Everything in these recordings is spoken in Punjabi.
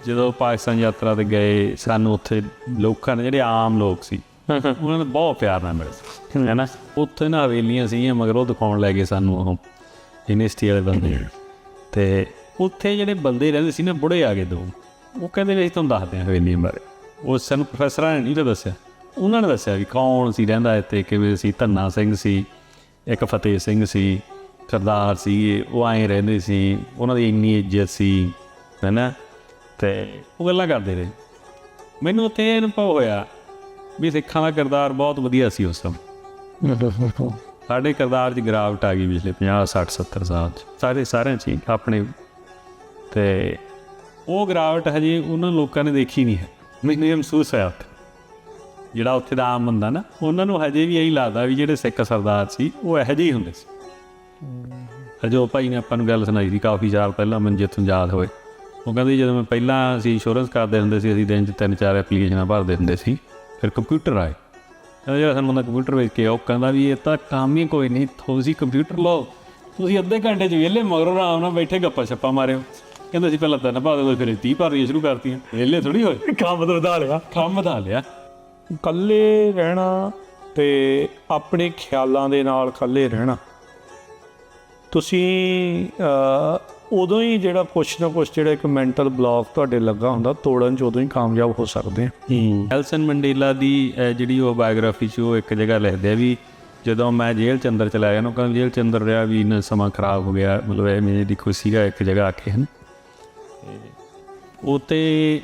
ਜਦੋਂ ਪਾਕਿਸਤਾਨ ਯਾਤਰਾ 'ਤੇ ਗਏ ਸਾਨੂੰ ਉੱਥੇ ਲੋਕਾਂ ਨੇ ਜਿਹੜੇ ਆਮ ਲੋਕ ਸੀ ਉਹਨਾਂ ਨੇ ਬਹੁਤ ਪਿਆਰ ਨਾਲ ਮਿਲੇ ਸੀ ਹੈ ਨਾ। ਉੱਥੇ ਨਾ ਹਵੇਲੀਆਂ ਸੀਗੀਆਂ ਮਗਰ ਉਹ ਦਿਖਾਉਣ ਲੈ ਗਏ ਸਾਨੂੰ ਉਹ ਯੂਨੀਵਰਸਿਟੀ ਵਾਲੇ ਬੰਦੇ। ਅਤੇ ਉੱਥੇ ਜਿਹੜੇ ਬੰਦੇ ਰਹਿੰਦੇ ਸੀ ਨਾ ਬੁੜੇ ਆ ਗਏ ਦੋ, ਉਹ ਕਹਿੰਦੇ ਵੀ ਅਸੀਂ ਤੁਹਾਨੂੰ ਦੱਸਦੇ ਹਾਂ ਹਵੇਲੀਆਂ ਬਾਰੇ। ਉਹ ਸਾਨੂੰ ਪ੍ਰੋਫੈਸਰਾਂ ਨੇ ਨਹੀਂ ਤਾਂ ਦੱਸਿਆ, ਉਹਨਾਂ ਨੇ ਦੱਸਿਆ ਵੀ ਕੌਣ ਸੀ ਰਹਿੰਦਾ ਇੱਥੇ, ਕਿਵੇਂ ਸੀ। ਧੰਨਾ ਸਿੰਘ ਸੀ, ਇੱਕ ਫਤਿਹ ਸਿੰਘ ਸੀ, ਸਰਦਾਰ ਸੀਗੇ, ਉਹ ਐਂ ਰਹਿੰਦੇ ਸੀ, ਉਹਨਾਂ ਦੀ ਇੰਨੀ ਇੱਜ਼ਤ ਸੀ ਹੈ ਨਾ। ਅਤੇ ਉਹ ਗੱਲਾਂ ਕਰਦੇ ਰਹੇ। ਮੈਨੂੰ ਉੱਥੇ ਇਹ ਅਨੁਭਵ ਹੋਇਆ ਵੀ ਸਿੱਖਾਂ ਦਾ ਕਿਰਦਾਰ ਬਹੁਤ ਵਧੀਆ ਸੀ ਉਸ ਸਮੇਂ। ਸਾਡੇ ਕਿਰਦਾਰ 'ਚ ਗਿਰਾਵਟ ਆ ਗਈ ਪਿਛਲੇ 50 60 70 ਸਾਲ 'ਚ ਸਾਰਿਆਂ 'ਚ ਹੀ ਆਪਣੇ। ਅਤੇ ਉਹ ਗਿਰਾਵਟ ਹਜੇ ਉਹਨਾਂ ਲੋਕਾਂ ਨੇ ਦੇਖੀ ਨਹੀਂ ਹੈ। ਮੈਨੂੰ ਇਹ ਮਹਿਸੂਸ ਹੋਇਆ ਉੱਥੇ ਜਿਹੜਾ ਉੱਥੇ ਦਾ ਆਮ ਬੰਦਾ ਨਾ, ਉਹਨਾਂ ਨੂੰ ਹਜੇ ਵੀ ਇਹੀ ਲੱਗਦਾ ਵੀ ਜਿਹੜੇ ਸਿੱਖ ਸਰਦਾਰ ਸੀ ਉਹ ਇਹੋ ਜਿਹੇ ਹੀ ਹੁੰਦੇ ਸੀ। ਹਜੇ ਉਹ ਭਾਈ ਨੇ ਆਪਾਂ ਨੂੰ ਗੱਲ ਸੁਣਾਈ ਸੀ ਕਾਫੀ ਸਾਲ ਪਹਿਲਾਂ, ਮੈਨੂੰ ਜਿੱਥੋਂ ਯਾਦ ਹੋਏ। ਉਹ ਕਹਿੰਦੇ ਜਦੋਂ ਮੈਂ ਪਹਿਲਾਂ ਅਸੀਂ ਇੰਸ਼ੋਰੈਂਸ ਕਰਦੇ ਹੁੰਦੇ ਸੀ, ਅਸੀਂ ਦਿਨ 'ਚ 3-4 ਐਪਲੀਕੇਸ਼ਨਾਂ ਭਰਦੇ ਹੁੰਦੇ ਸੀ। ਫਿਰ ਕੰਪਿਊਟਰ ਆਏ, ਕਹਿੰਦਾ ਜਿਹੜਾ ਸਾਨੂੰ ਬੰਦਾ ਕੰਪਿਊਟਰ ਵੇਚ ਕੇ ਉਹ ਕਹਿੰਦਾ ਵੀ ਇਹ ਤਾਂ ਕੰਮ ਹੀ ਕੋਈ ਨਹੀਂ, ਤੁਸੀਂ ਕੰਪਿਊਟਰ ਲਓ, ਤੁਸੀਂ ਅੱਧੇ ਘੰਟੇ 'ਚ ਵਿਹਲੇ ਮਗਰੋਂ ਆਰਾਮ ਨਾਲ ਬੈਠੇ ਗੱਪਾਂ ਛੱਪਾਂ ਮਾਰਿਓ। ਕਹਿੰਦੇ ਅਸੀਂ ਪਹਿਲਾਂ 3 ਭਰਦੇ ਹੋਏ, ਫਿਰ 30 ਭਰਨੀਆਂ ਸ਼ੁਰੂ ਕਰਤੀਆਂ। ਵਿਹਲੇ ਥੋੜ੍ਹੀ ਹੋਏ, ਕੰਮ ਤਾਂ ਵਧਾ ਲਿਆ। ਇਕੱਲੇ ਰਹਿਣਾ ਅਤੇ ਆਪਣੇ ਖਿਆਲਾਂ ਦੇ ਨਾਲ ਇਕੱਲੇ ਰਹਿਣਾ, ਤੁਸੀਂ ਉਦੋਂ ਹੀ ਜਿਹੜਾ ਕੁਛ ਨਾ ਕੁਛ ਜਿਹੜਾ ਇੱਕ ਮੈਂਟਲ ਬਲੋਕ ਤੁਹਾਡੇ ਲੱਗਾ ਹੁੰਦਾ ਤੋੜਨ 'ਚ ਉਦੋਂ ਹੀ ਕਾਮਯਾਬ ਹੋ ਸਕਦੇ ਆ। ਨੈਲਸਨ ਮੰਡੇਲਾ ਦੀ ਜਿਹੜੀ ਉਹ ਬਾਇਓਗ੍ਰਾਫੀ 'ਚ ਉਹ ਇੱਕ ਜਗ੍ਹਾ ਲਿਖਦੇ ਆ ਵੀ ਜਦੋਂ ਮੈਂ ਜੇਲ੍ਹ 'ਚ ਅੰਦਰ ਚਲਾ ਗਿਆ, ਉਹ ਕਹਿੰਦਾ ਜੇਲ੍ਹ 'ਚ ਅੰਦਰ ਰਿਹਾ ਵੀ ਇੰਨਾ ਸਮਾਂ ਖਰਾਬ ਹੋ ਗਿਆ, ਮਤਲਬ ਇਹ ਮੇਰੇ ਦੀ ਖੁਸ਼ੀ ਸੀਗਾ ਇੱਕ ਜਗ੍ਹਾ ਆ ਕੇ ਹੈ ਨਾ। ਉਹ 'ਤੇ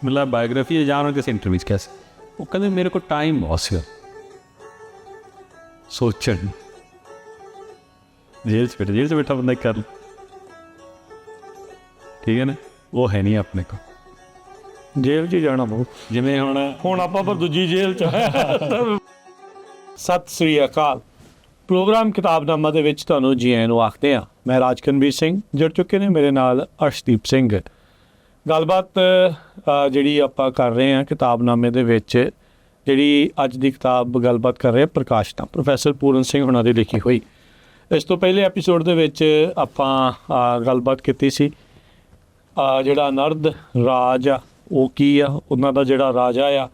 ਮਤਲਬ ਬਾਇਓਗ੍ਰਾਫੀ ਜਾਂ ਉਹਨਾਂ ਕਿਸੇ ਇੰਟਰਵਿਊ 'ਚ ਕਿਹਾ ਸੀ, ਉਹ ਕਹਿੰਦੇ ਮੇਰੇ ਕੋਲ ਟਾਈਮ ਬਹੁਤ ਸੀਗਾ ਸੋਚਣ। ਜੇਲ੍ਹ 'ਚ ਬੈਠਾ ਬੰਦਾ ਕਰ ਲਓ, ਠੀਕ ਹੈ ਨਾ, ਉਹ ਹੈ ਨਹੀਂ ਆਪਣੇ ਕੋਲ। ਜੇਲ੍ਹ 'ਚ ਜਾਣਾ ਬਹੁਤ, ਜਿਵੇਂ ਹੁਣ ਆਪਾਂ ਪਰ ਦੂਜੀ ਜੇਲ੍ਹ 'ਚ। ਸਤਿ ਸ੍ਰੀ ਅਕਾਲ। ਪ੍ਰੋਗਰਾਮ ਕਿਤਾਬਨਾਮਾ ਦੇ ਵਿੱਚ ਤੁਹਾਨੂੰ ਜੀ ਆਇਆਂ ਨੂੰ ਆਖਦੇ ਹਾਂ। ਮੈਂ ਰਾਜਕਨਵੀਰ ਸਿੰਘ, ਜੁੜ ਚੁੱਕੇ ਨੇ ਮੇਰੇ ਨਾਲ ਅਰਸ਼ਦੀਪ ਸਿੰਘ। ਗੱਲਬਾਤ ਜਿਹੜੀ ਆਪਾਂ ਕਰ ਰਹੇ ਹਾਂ ਕਿਤਾਬਨਾਮੇ ਦੇ ਵਿੱਚ, ਜਿਹੜੀ ਅੱਜ ਦੀ ਕਿਤਾਬ ਗੱਲਬਾਤ ਕਰ ਰਹੇ ਹਾਂ ਪ੍ਰਕਾਸ਼ਨਾ ਪ੍ਰੋਫੈਸਰ ਪੂਰਨ ਸਿੰਘ ਹੁਣਾਂ ਦੀ ਲਿਖੀ ਹੋਈ। ਇਸ ਤੋਂ ਪਹਿਲੇ ਐਪੀਸੋਡ ਦੇ ਵਿੱਚ ਆਪਾਂ ਗੱਲਬਾਤ ਕੀਤੀ ਸੀ ਜਿਹੜਾ ਅਨਰਦ ਰਾਜ ਆ ਉਹ ਕੀ ਆ, ਉਹਨਾਂ ਦਾ ਜਿਹੜਾ ਰਾਜਾ ਆ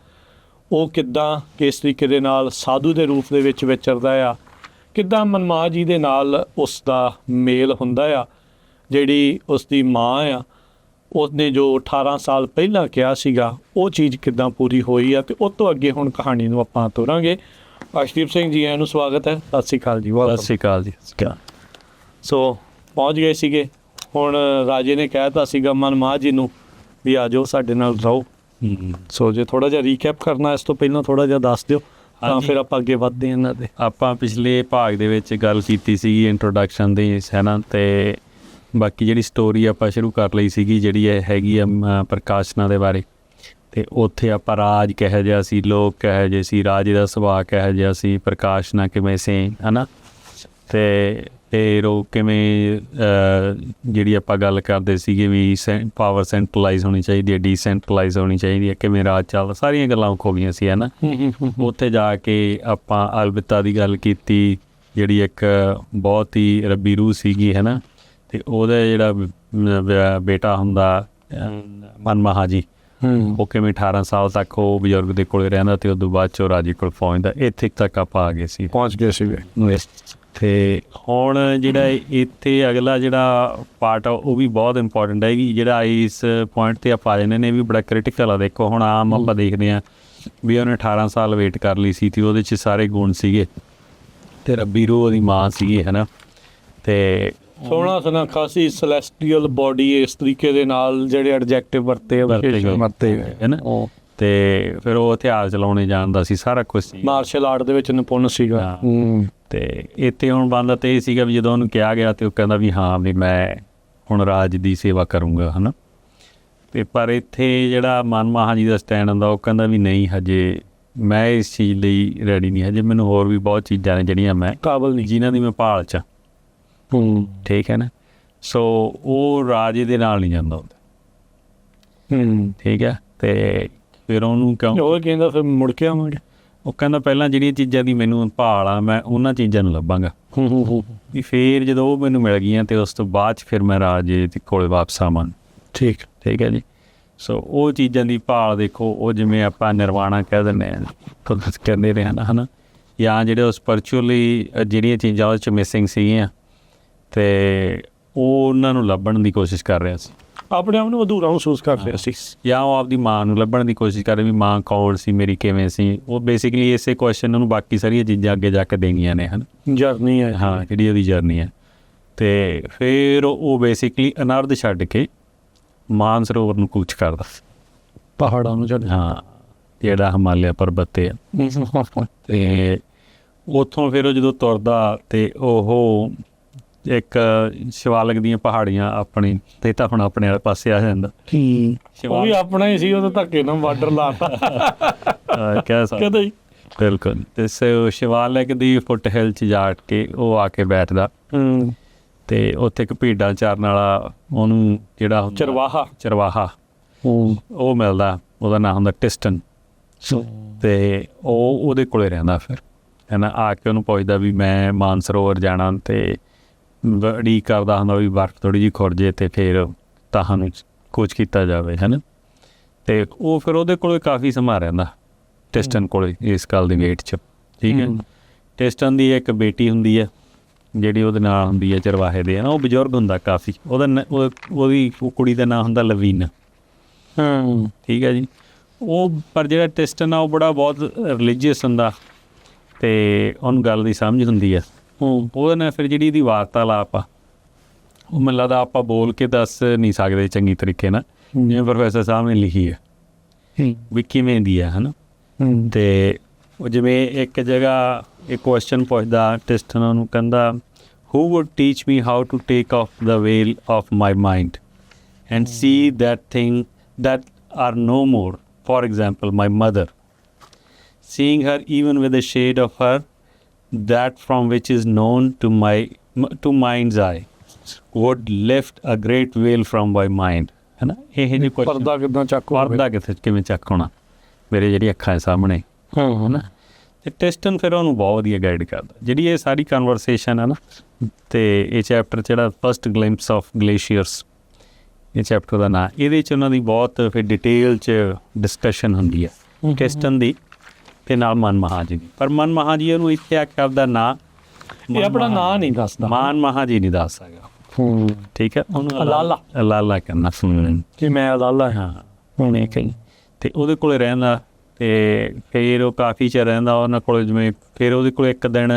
ਉਹ ਕਿੱਦਾਂ ਕਿਸ ਤਰੀਕੇ ਦੇ ਨਾਲ ਸਾਧੂ ਦੇ ਰੂਪ ਦੇ ਵਿੱਚ ਵਿਚਰਦਾ ਆ, ਕਿੱਦਾਂ ਮਨਮਾਹ ਜੀ ਦੇ ਨਾਲ ਉਸ ਦਾ ਮੇਲ ਹੁੰਦਾ ਆ। ਜਿਹੜੀ ਉਸ ਦੀ ਮਾਂ ਆ ਉਸਨੇ ਜੋ 18 ਸਾਲ ਪਹਿਲਾਂ ਕਿਹਾ ਸੀਗਾ ਉਹ ਚੀਜ਼ ਕਿੱਦਾਂ ਪੂਰੀ ਹੋਈ ਆ, ਅਤੇ ਉਹ ਤੋਂ ਅੱਗੇ ਹੁਣ ਕਹਾਣੀ ਨੂੰ ਆਪਾਂ ਤੋਰਾਂਗੇ। ਅਰਸ਼ਦੀਪ ਸਿੰਘ ਜੀ ਨੂੰ ਸਵਾਗਤ ਹੈ। ਸਤਿ ਸ਼੍ਰੀ ਅਕਾਲ ਜੀ। ਸਤਿ ਸ਼੍ਰੀ ਅਕਾਲ ਜੀ। ਸੋ ਪਹੁੰਚ ਗਏ ਸੀਗੇ, ਹੁਣ ਰਾਜੇ ਨੇ ਕਹਿ ਦਿੱਤਾ ਸੀਗਾ ਮਨਮਾਹ ਜੀ ਨੂੰ ਵੀ ਆ ਜਾਓ ਸਾਡੇ ਨਾਲ ਰਹੋ। ਸੋ ਜੇ ਥੋੜ੍ਹਾ ਜਿਹਾ ਰੀਕੈਪ ਕਰਨਾ ਇਸ ਤੋਂ ਪਹਿਲਾਂ ਥੋੜ੍ਹਾ ਜਿਹਾ ਦੱਸ ਦਿਓ, ਤਾਂ ਫਿਰ ਆਪਾਂ ਅੱਗੇ ਵੱਧਦੇ ਹਾਂ ਇਹਨਾਂ 'ਤੇ। ਆਪਾਂ ਪਿਛਲੇ ਭਾਗ ਦੇ ਵਿੱਚ ਗੱਲ ਕੀਤੀ ਸੀਗੀ ਇੰਟਰੋਡਕਸ਼ਨ ਦੀ ਹੈ ਨਾ, ਅਤੇ ਬਾਕੀ ਜਿਹੜੀ ਸਟੋਰੀ ਆਪਾਂ ਸ਼ੁਰੂ ਕਰ ਲਈ ਸੀਗੀ ਜਿਹੜੀ ਇਹ ਹੈਗੀ ਆ ਪ੍ਰਕਾਸ਼ਨਾ ਦੇ ਬਾਰੇ। ਅਤੇ ਉੱਥੇ ਆਪਾਂ ਰਾਜ ਕਿਹੋ ਜਿਹਾ ਸੀ, ਲੋਕ ਕਿਹੋ ਜਿਹੇ ਸੀ, ਰਾਜੇ ਦਾ ਸੁਭਾਅ ਕਿਹੋ ਜਿਹਾ ਸੀ, ਪ੍ਰਕਾਸ਼ਨਾ ਕਿਵੇਂ ਸੀ ਹੈ ਨਾ। ਅਤੇ ਫਿਰ ਉਹ ਕਿਵੇਂ ਜਿਹੜੀ ਆਪਾਂ ਗੱਲ ਕਰਦੇ ਸੀਗੇ ਵੀ ਪਾਵਰ ਸੈਂਟਰਲਾਈਜ਼ ਹੋਣੀ ਚਾਹੀਦੀ ਹੈ, ਡੀਸੈਂਟਰਲਾਈਜ਼ ਹੋਣੀ ਚਾਹੀਦੀ ਹੈ, ਕਿਵੇਂ ਰਾਜ ਚੱਲਦਾ, ਸਾਰੀਆਂ ਗੱਲਾਂ ਹੋ ਗਈਆਂ ਸੀ ਹੈ ਨਾ। ਉੱਥੇ ਜਾ ਕੇ ਆਪਾਂ ਅਲਵਿਤਾ ਦੀ ਗੱਲ ਕੀਤੀ, ਜਿਹੜੀ ਇੱਕ ਬਹੁਤ ਹੀ ਰੱਬੀ ਰੂਹ ਸੀਗੀ ਹੈ ਨਾ। ਅਤੇ ਉਹਦਾ ਜਿਹੜਾ ਬੇਟਾ ਹੁੰਦਾ ਮਨਮਾਹਾ ਜੀ, ਉਹ ਕਿਵੇਂ 18 ਸਾਲ ਤੱਕ ਉਹ ਬਜ਼ੁਰਗ ਦੇ ਕੋਲ ਰਹਿੰਦਾ ਅਤੇ ਉਦੋਂ ਬਾਅਦ 'ਚ ਉਹ ਰਾਜੇ ਕੋਲ ਪਹੁੰਚਦਾ। ਇੱਥੇ ਤੱਕ ਆਪਾਂ ਆ ਗਏ ਸੀ, ਪਹੁੰਚ ਗਏ ਸੀਗੇ। ਅਤੇ ਹੁਣ ਜਿਹੜਾ ਇੱਥੇ ਅਗਲਾ ਜਿਹੜਾ ਪਾਰਟ ਆ ਉਹ ਵੀ ਬਹੁਤ ਇੰਪੋਰਟੈਂਟ ਹੈਗੀ, ਜਿਹੜਾ ਇਸ ਪੁਆਇੰਟ 'ਤੇ ਆਪਾਂ ਆ ਜਾਂਦੇ ਨੇ ਵੀ ਬੜਾ ਕ੍ਰਿਟੀਕਲ ਆ। ਦੇਖੋ ਹੁਣ ਆਮ ਆਪਾਂ ਦੇਖਦੇ ਹਾਂ ਵੀ ਉਹਨੇ 18 ਸਾਲ ਵੇਟ ਕਰ ਲਈ ਸੀ ਅਤੇ ਉਹਦੇ 'ਚ ਸਾਰੇ ਗੁਣ ਸੀਗੇ, ਅਤੇ ਰੱਬੀ ਰੂਹ ਉਹਦੀ ਮਾਂ ਸੀਗੀ ਹੈ ਨਾ। ਅਤੇ ਸੋਹਣਾ ਸੁਨੱਖਾ ਸੀ, ਸੈਲੈਸਟੀਅਲ ਬੋਡੀ, ਇਸ ਤਰੀਕੇ ਦੇ ਨਾਲ ਜਿਹੜੇ ਐਡਜੈਕਟਿਵ ਵਰਤੇ ਹੈ ਨਾ। ਅਤੇ ਫਿਰ ਉਹ ਹਥਿਆਰ ਚਲਾਉਣੇ ਜਾਣਦਾ ਸੀ, ਸਾਰਾ ਕੁਛ ਸੀ, ਮਾਰਸ਼ਲ ਆਰਟ ਦੇ ਵਿੱਚ ਨਿਪੁੰਨ ਸੀਗਾ। ਅਤੇ ਇੱਥੇ ਹੁਣ ਬਣਦਾ ਤਾਂ ਇਹ ਸੀਗਾ ਵੀ ਜਦੋਂ ਉਹਨੂੰ ਕਿਹਾ ਗਿਆ ਅਤੇ ਉਹ ਕਹਿੰਦਾ ਵੀ ਹਾਂ ਵੀ ਮੈਂ ਹੁਣ ਰਾਜ ਦੀ ਸੇਵਾ ਕਰੂੰਗਾ ਹੈ ਨਾ। ਅਤੇ ਪਰ ਇੱਥੇ ਜਿਹੜਾ ਮਨਮਾਹਾ ਜੀ ਦਾ ਸਟੈਂਡ ਹੁੰਦਾ ਉਹ ਕਹਿੰਦਾ ਵੀ ਨਹੀਂ, ਹਜੇ ਮੈਂ ਇਸ ਚੀਜ਼ ਲਈ ਰੈਡੀ ਨਹੀਂ, ਹਜੇ ਮੈਨੂੰ ਹੋਰ ਵੀ ਬਹੁਤ ਚੀਜ਼ਾਂ ਨੇ ਜਿਹੜੀਆਂ ਮੈਂ ਕਾਬਲ ਨਹੀਂ, ਜਿਨ੍ਹਾਂ ਦੀ ਮੈਂ ਭਾਲ 'ਚ। ਠੀਕ ਹੈ ਨਾ। ਸੋ ਉਹ ਰਾਜੇ ਦੇ ਨਾਲ ਨਹੀਂ ਜਾਂਦਾ ਹੁੰਦਾ। ਠੀਕ ਹੈ। ਅਤੇ ਫਿਰ ਉਹਨੂੰ ਕਿਉਂ ਉਹ ਕਹਿੰਦਾ ਫਿਰ ਮੁੜ ਕੇ ਆਵਾਂਗੇ, ਉਹ ਕਹਿੰਦਾ ਪਹਿਲਾਂ ਜਿਹੜੀਆਂ ਚੀਜ਼ਾਂ ਦੀ ਮੈਨੂੰ ਭਾਲ ਆ ਮੈਂ ਉਹਨਾਂ ਚੀਜ਼ਾਂ ਨੂੰ ਲੱਭਾਂਗਾ ਵੀ ਫਿਰ ਜਦੋਂ ਉਹ ਮੈਨੂੰ ਮਿਲ ਗਈਆਂ ਅਤੇ ਉਸ ਤੋਂ ਬਾਅਦ 'ਚ ਫਿਰ ਮੈਂ ਰਾਜੇ ਦੇ ਕੋਲ ਵਾਪਸ ਆਵਾਂ। ਠੀਕ ਹੈ ਜੀ। ਸੋ ਉਹ ਚੀਜ਼ਾਂ ਦੀ ਭਾਲ ਦੇਖੋ, ਉਹ ਜਿਵੇਂ ਆਪਾਂ ਨਿਰਵਾਣਾ ਕਹਿ ਦਿੰਦੇ ਹਾਂ, ਕਹਿੰਦੇ ਰਹੇ ਨਾ, ਹੈ ਨਾ, ਜਾਂ ਜਿਹੜੇ ਉਹ ਸਪਿਰਚੁਅਲੀ ਜਿਹੜੀਆਂ ਚੀਜ਼ਾਂ ਉਹਦੇ 'ਚ ਮਿਸਿੰਗ ਸੀਗੀਆਂ ਅਤੇ ਉਹ ਉਹਨਾਂ ਨੂੰ ਲੱਭਣ ਦੀ ਕੋਸ਼ਿਸ਼ ਕਰ ਰਿਹਾ ਸੀ, ਆਪਣੇ ਆਪ ਨੂੰ ਅਧੂਰਾ ਮਹਿਸੂਸ ਕਰ ਰਿਹਾ ਸੀ, ਜਾਂ ਉਹ ਆਪਦੀ ਮਾਂ ਨੂੰ ਲੱਭਣ ਦੀ ਕੋਸ਼ਿਸ਼ ਕਰ ਰਿਹਾ ਵੀ ਮਾਂ ਕੌਣ ਸੀ, ਮੇਰੀ ਕਿਵੇਂ ਸੀ। ਉਹ ਬੇਸਿਕਲੀ ਇਸੇ ਕੁਐਸਚਨ ਨੂੰ ਬਾਕੀ ਸਾਰੀਆਂ ਚੀਜ਼ਾਂ ਅੱਗੇ ਜਾ ਕੇ ਦੇਣੀਆਂ ਨੇ, ਹਨ ਜਰਨੀ ਹੈ, ਹਾਂ, ਜਿਹੜੀ ਉਹਦੀ ਜਰਨੀ ਹੈ। ਅਤੇ ਫਿਰ ਉਹ ਬੇਸਿਕਲੀ ਅਨਰਦ ਛੱਡ ਕੇ ਮਾਨਸਰੋਵਰ ਨੂੰ ਕੂਚ ਕਰਦਾ, ਪਹਾੜਾਂ ਨੂੰ ਛੱਡ, ਹਾਂ, ਜਿਹੜਾ ਹਿਮਾਲਿਆ ਪਰਬਤ 'ਤੇ ਆ। ਅਤੇ ਉੱਥੋਂ ਫਿਰ ਉਹ ਜਦੋਂ ਤੁਰਦਾ ਅਤੇ ਉਹ ਇੱਕ ਸ਼ਿਵਾਲਿਕ ਦੀਆਂ ਪਹਾੜੀਆਂ ਆਪਣੀ, ਤੇ ਤਾਂ ਹੁਣ ਆਪਣੇ ਵਾਲੇ ਪਾਸੇ ਆ ਜਾਂਦਾ। ਉਹ ਵੀ ਆਪਣਾ ਹੀ ਸੀ, ਉਹਦੇ ਧੱਕੇ ਨਾਲ ਬਾਰਡਰ ਲਾਤਾ, ਕਹਿ ਸਕਦੇ, ਬਿਲਕੁਲ। ਅਤੇ ਸ਼ਿਵਾਲਿਕ ਦੀ ਫੁੱਟ ਹਿੱਲ 'ਚ ਜਾ ਕੇ ਉਹ ਆ ਕੇ ਬੈਠਦਾ, ਅਤੇ ਉੱਥੇ ਇੱਕ ਭੇਡਾਂ ਚਾਰਨ ਵਾਲਾ ਉਹਨੂੰ ਜਿਹੜਾ ਚਰਵਾਹਾ ਉਹ ਮਿਲਦਾ, ਉਹਦਾ ਨਾਂ ਹੁੰਦਾ ਟਿਸਟਨ। ਅਤੇ ਉਹ ਉਹਦੇ ਕੋਲ ਰਹਿੰਦਾ ਫਿਰ, ਹੈ ਨਾ, ਆ ਕੇ ਉਹਨੂੰ ਪੁੱਛਦਾ ਵੀ ਮੈਂ ਮਾਨਸਰੋਵਰ ਜਾਣਾ, ਅਤੇ ਉਡੀਕ ਕਰਦਾ ਹੁੰਦਾ ਵੀ ਬਰਫ ਥੋੜ੍ਹੀ ਜਿਹੀ ਖੁਰ ਜੇ ਅਤੇ ਫਿਰ ਤੁਹਾਨੂੰ ਕੂਚ ਕੀਤਾ ਜਾਵੇ, ਹੈ ਨਾ। ਅਤੇ ਉਹ ਫਿਰ ਉਹਦੇ ਕੋਲ ਕਾਫੀ ਸਮਾਂ ਰਹਿੰਦਾ, ਟਿਸਟਨ ਕੋਲ, ਇਸ ਗੱਲ ਦੀ ਵੇਟ 'ਚ, ਠੀਕ ਹੈ। ਟਿਸਟਨ ਦੀ ਇੱਕ ਬੇਟੀ ਹੁੰਦੀ ਹੈ ਜਿਹੜੀ ਉਹਦੇ ਨਾਲ ਹੁੰਦੀ ਹੈ ਚਰਵਾਹੇ ਦੇ, ਹੈ ਨਾ, ਉਹ ਬਜ਼ੁਰਗ ਹੁੰਦਾ ਕਾਫੀ, ਉਹਦੀ ਕੁੜੀ ਦਾ ਨਾਂ ਹੁੰਦਾ ਲਵੀਨਾ, ਠੀਕ ਹੈ ਜੀ। ਉਹ ਪਰ ਜਿਹੜਾ ਟਿਸਟਨ ਆ ਉਹ ਬਹੁਤ ਰਿਲੀਜੀਅਸ ਹੁੰਦਾ, ਅਤੇ ਉਹਨੂੰ ਗੱਲ ਦੀ ਸਮਝ ਹੁੰਦੀ ਹੈ। ਉਹਦੇ ਨਾਲ ਫਿਰ ਜਿਹੜੀ ਇਹਦੀ ਵਾਰਤਾਲਾਪ ਆ, ਉਹ ਮੈਨੂੰ ਲੱਗਦਾ ਆਪਾਂ ਬੋਲ ਕੇ ਦੱਸ ਨਹੀਂ ਸਕਦੇ ਚੰਗੀ ਤਰੀਕੇ ਨਾਲ, ਜਿਵੇਂ ਪ੍ਰੋਫੈਸਰ ਸਾਹਿਬ ਨੇ ਲਿਖੀ ਹੈ ਵੀ ਕਿਵੇਂ ਦੀ ਹੈ, ਹੈ ਨਾ। ਅਤੇ ਉਹ ਜਿਵੇਂ ਇੱਕ ਜਗ੍ਹਾ ਇੱਕ ਕੁਐਸਚਨ ਪੁੱਛਦਾ ਟਿਸਟਨ ਉਹਨੂੰ, ਕਹਿੰਦਾ who would teach me how to take off the veil of my mind and see that thing that are no more. For example, my mother, seeing her even with a shade of her, that from which is known to mind's eye, would lift a great veil from my mind. ਹੈ ਨਾ, ਇਹ ਜਿਹੇ ਪਰਦਾ ਕਿੱਦਾਂ ਚੱਕ, ਪਰਦਾ ਕਿਵੇਂ ਚੱਕ ਹੋਣਾ ਮੇਰੇ ਜਿਹੜੀ ਅੱਖਾਂ ਦੇ ਸਾਹਮਣੇ, ਹੈ ਨਾ। ਅਤੇ ਟਿਸਟਨ ਫਿਰ ਉਹਨੂੰ ਬਹੁਤ ਵਧੀਆ ਗਾਈਡ ਕਰਦਾ। ਜਿਹੜੀ ਇਹ ਸਾਰੀ ਕਨਵਰਸੇਸ਼ਨ ਹੈ ਨਾ, ਅਤੇ ਇਹ ਚੈਪਟਰ ਜਿਹੜਾ ਫਸਟ ਗਲਿੰਪਸ ਆਫ ਗਲੇਸ਼ੀਅਰਸ, ਇਹ ਚੈਪਟਰ ਦਾ ਨਾਂ, ਇਹਦੇ 'ਚ ਉਹਨਾਂ ਦੀ ਬਹੁਤ ਫਿਰ ਡਿਟੇਲ 'ਚ ਡਿਸਕਸ਼ਨ ਹੁੰਦੀ ਹੈ ਟਿਸਟਨ ਦੀ ਅਤੇ ਨਾਲ ਮਨਮੋਹਨ ਜੀ ਦੀ। ਪਰ ਮਨਮੋਹਨ ਜੀ ਉਹਨੂੰ ਇੱਥੇ ਆ ਕੇ ਆਪਦਾ ਨਾਂ, ਇਹ ਆਪਣਾ ਨਾਂ ਨਹੀਂ ਦੱਸਦਾ, ਮਨਮੋਹਨ ਜੀ ਨਹੀਂ ਦੱਸ ਸਕਦਾ, ਠੀਕ ਹੈ, ਉਹਨੂੰ ਅਲਾਲਾ ਕਰਨਾ ਸੁਣਨ ਕਿ ਮੈਂ ਅਲਾਲਾ ਹਾਂ ਹੁਣੇ ਕਹੀ। ਅਤੇ ਉਹਦੇ ਕੋਲ ਰਹਿੰਦਾ, ਅਤੇ ਫਿਰ ਉਹ ਕਾਫੀ ਚਿਰ ਰਹਿੰਦਾ ਉਹਨਾਂ ਕੋਲ। ਜਿਵੇਂ ਫਿਰ ਉਹਦੇ ਕੋਲ ਇੱਕ ਦਿਨ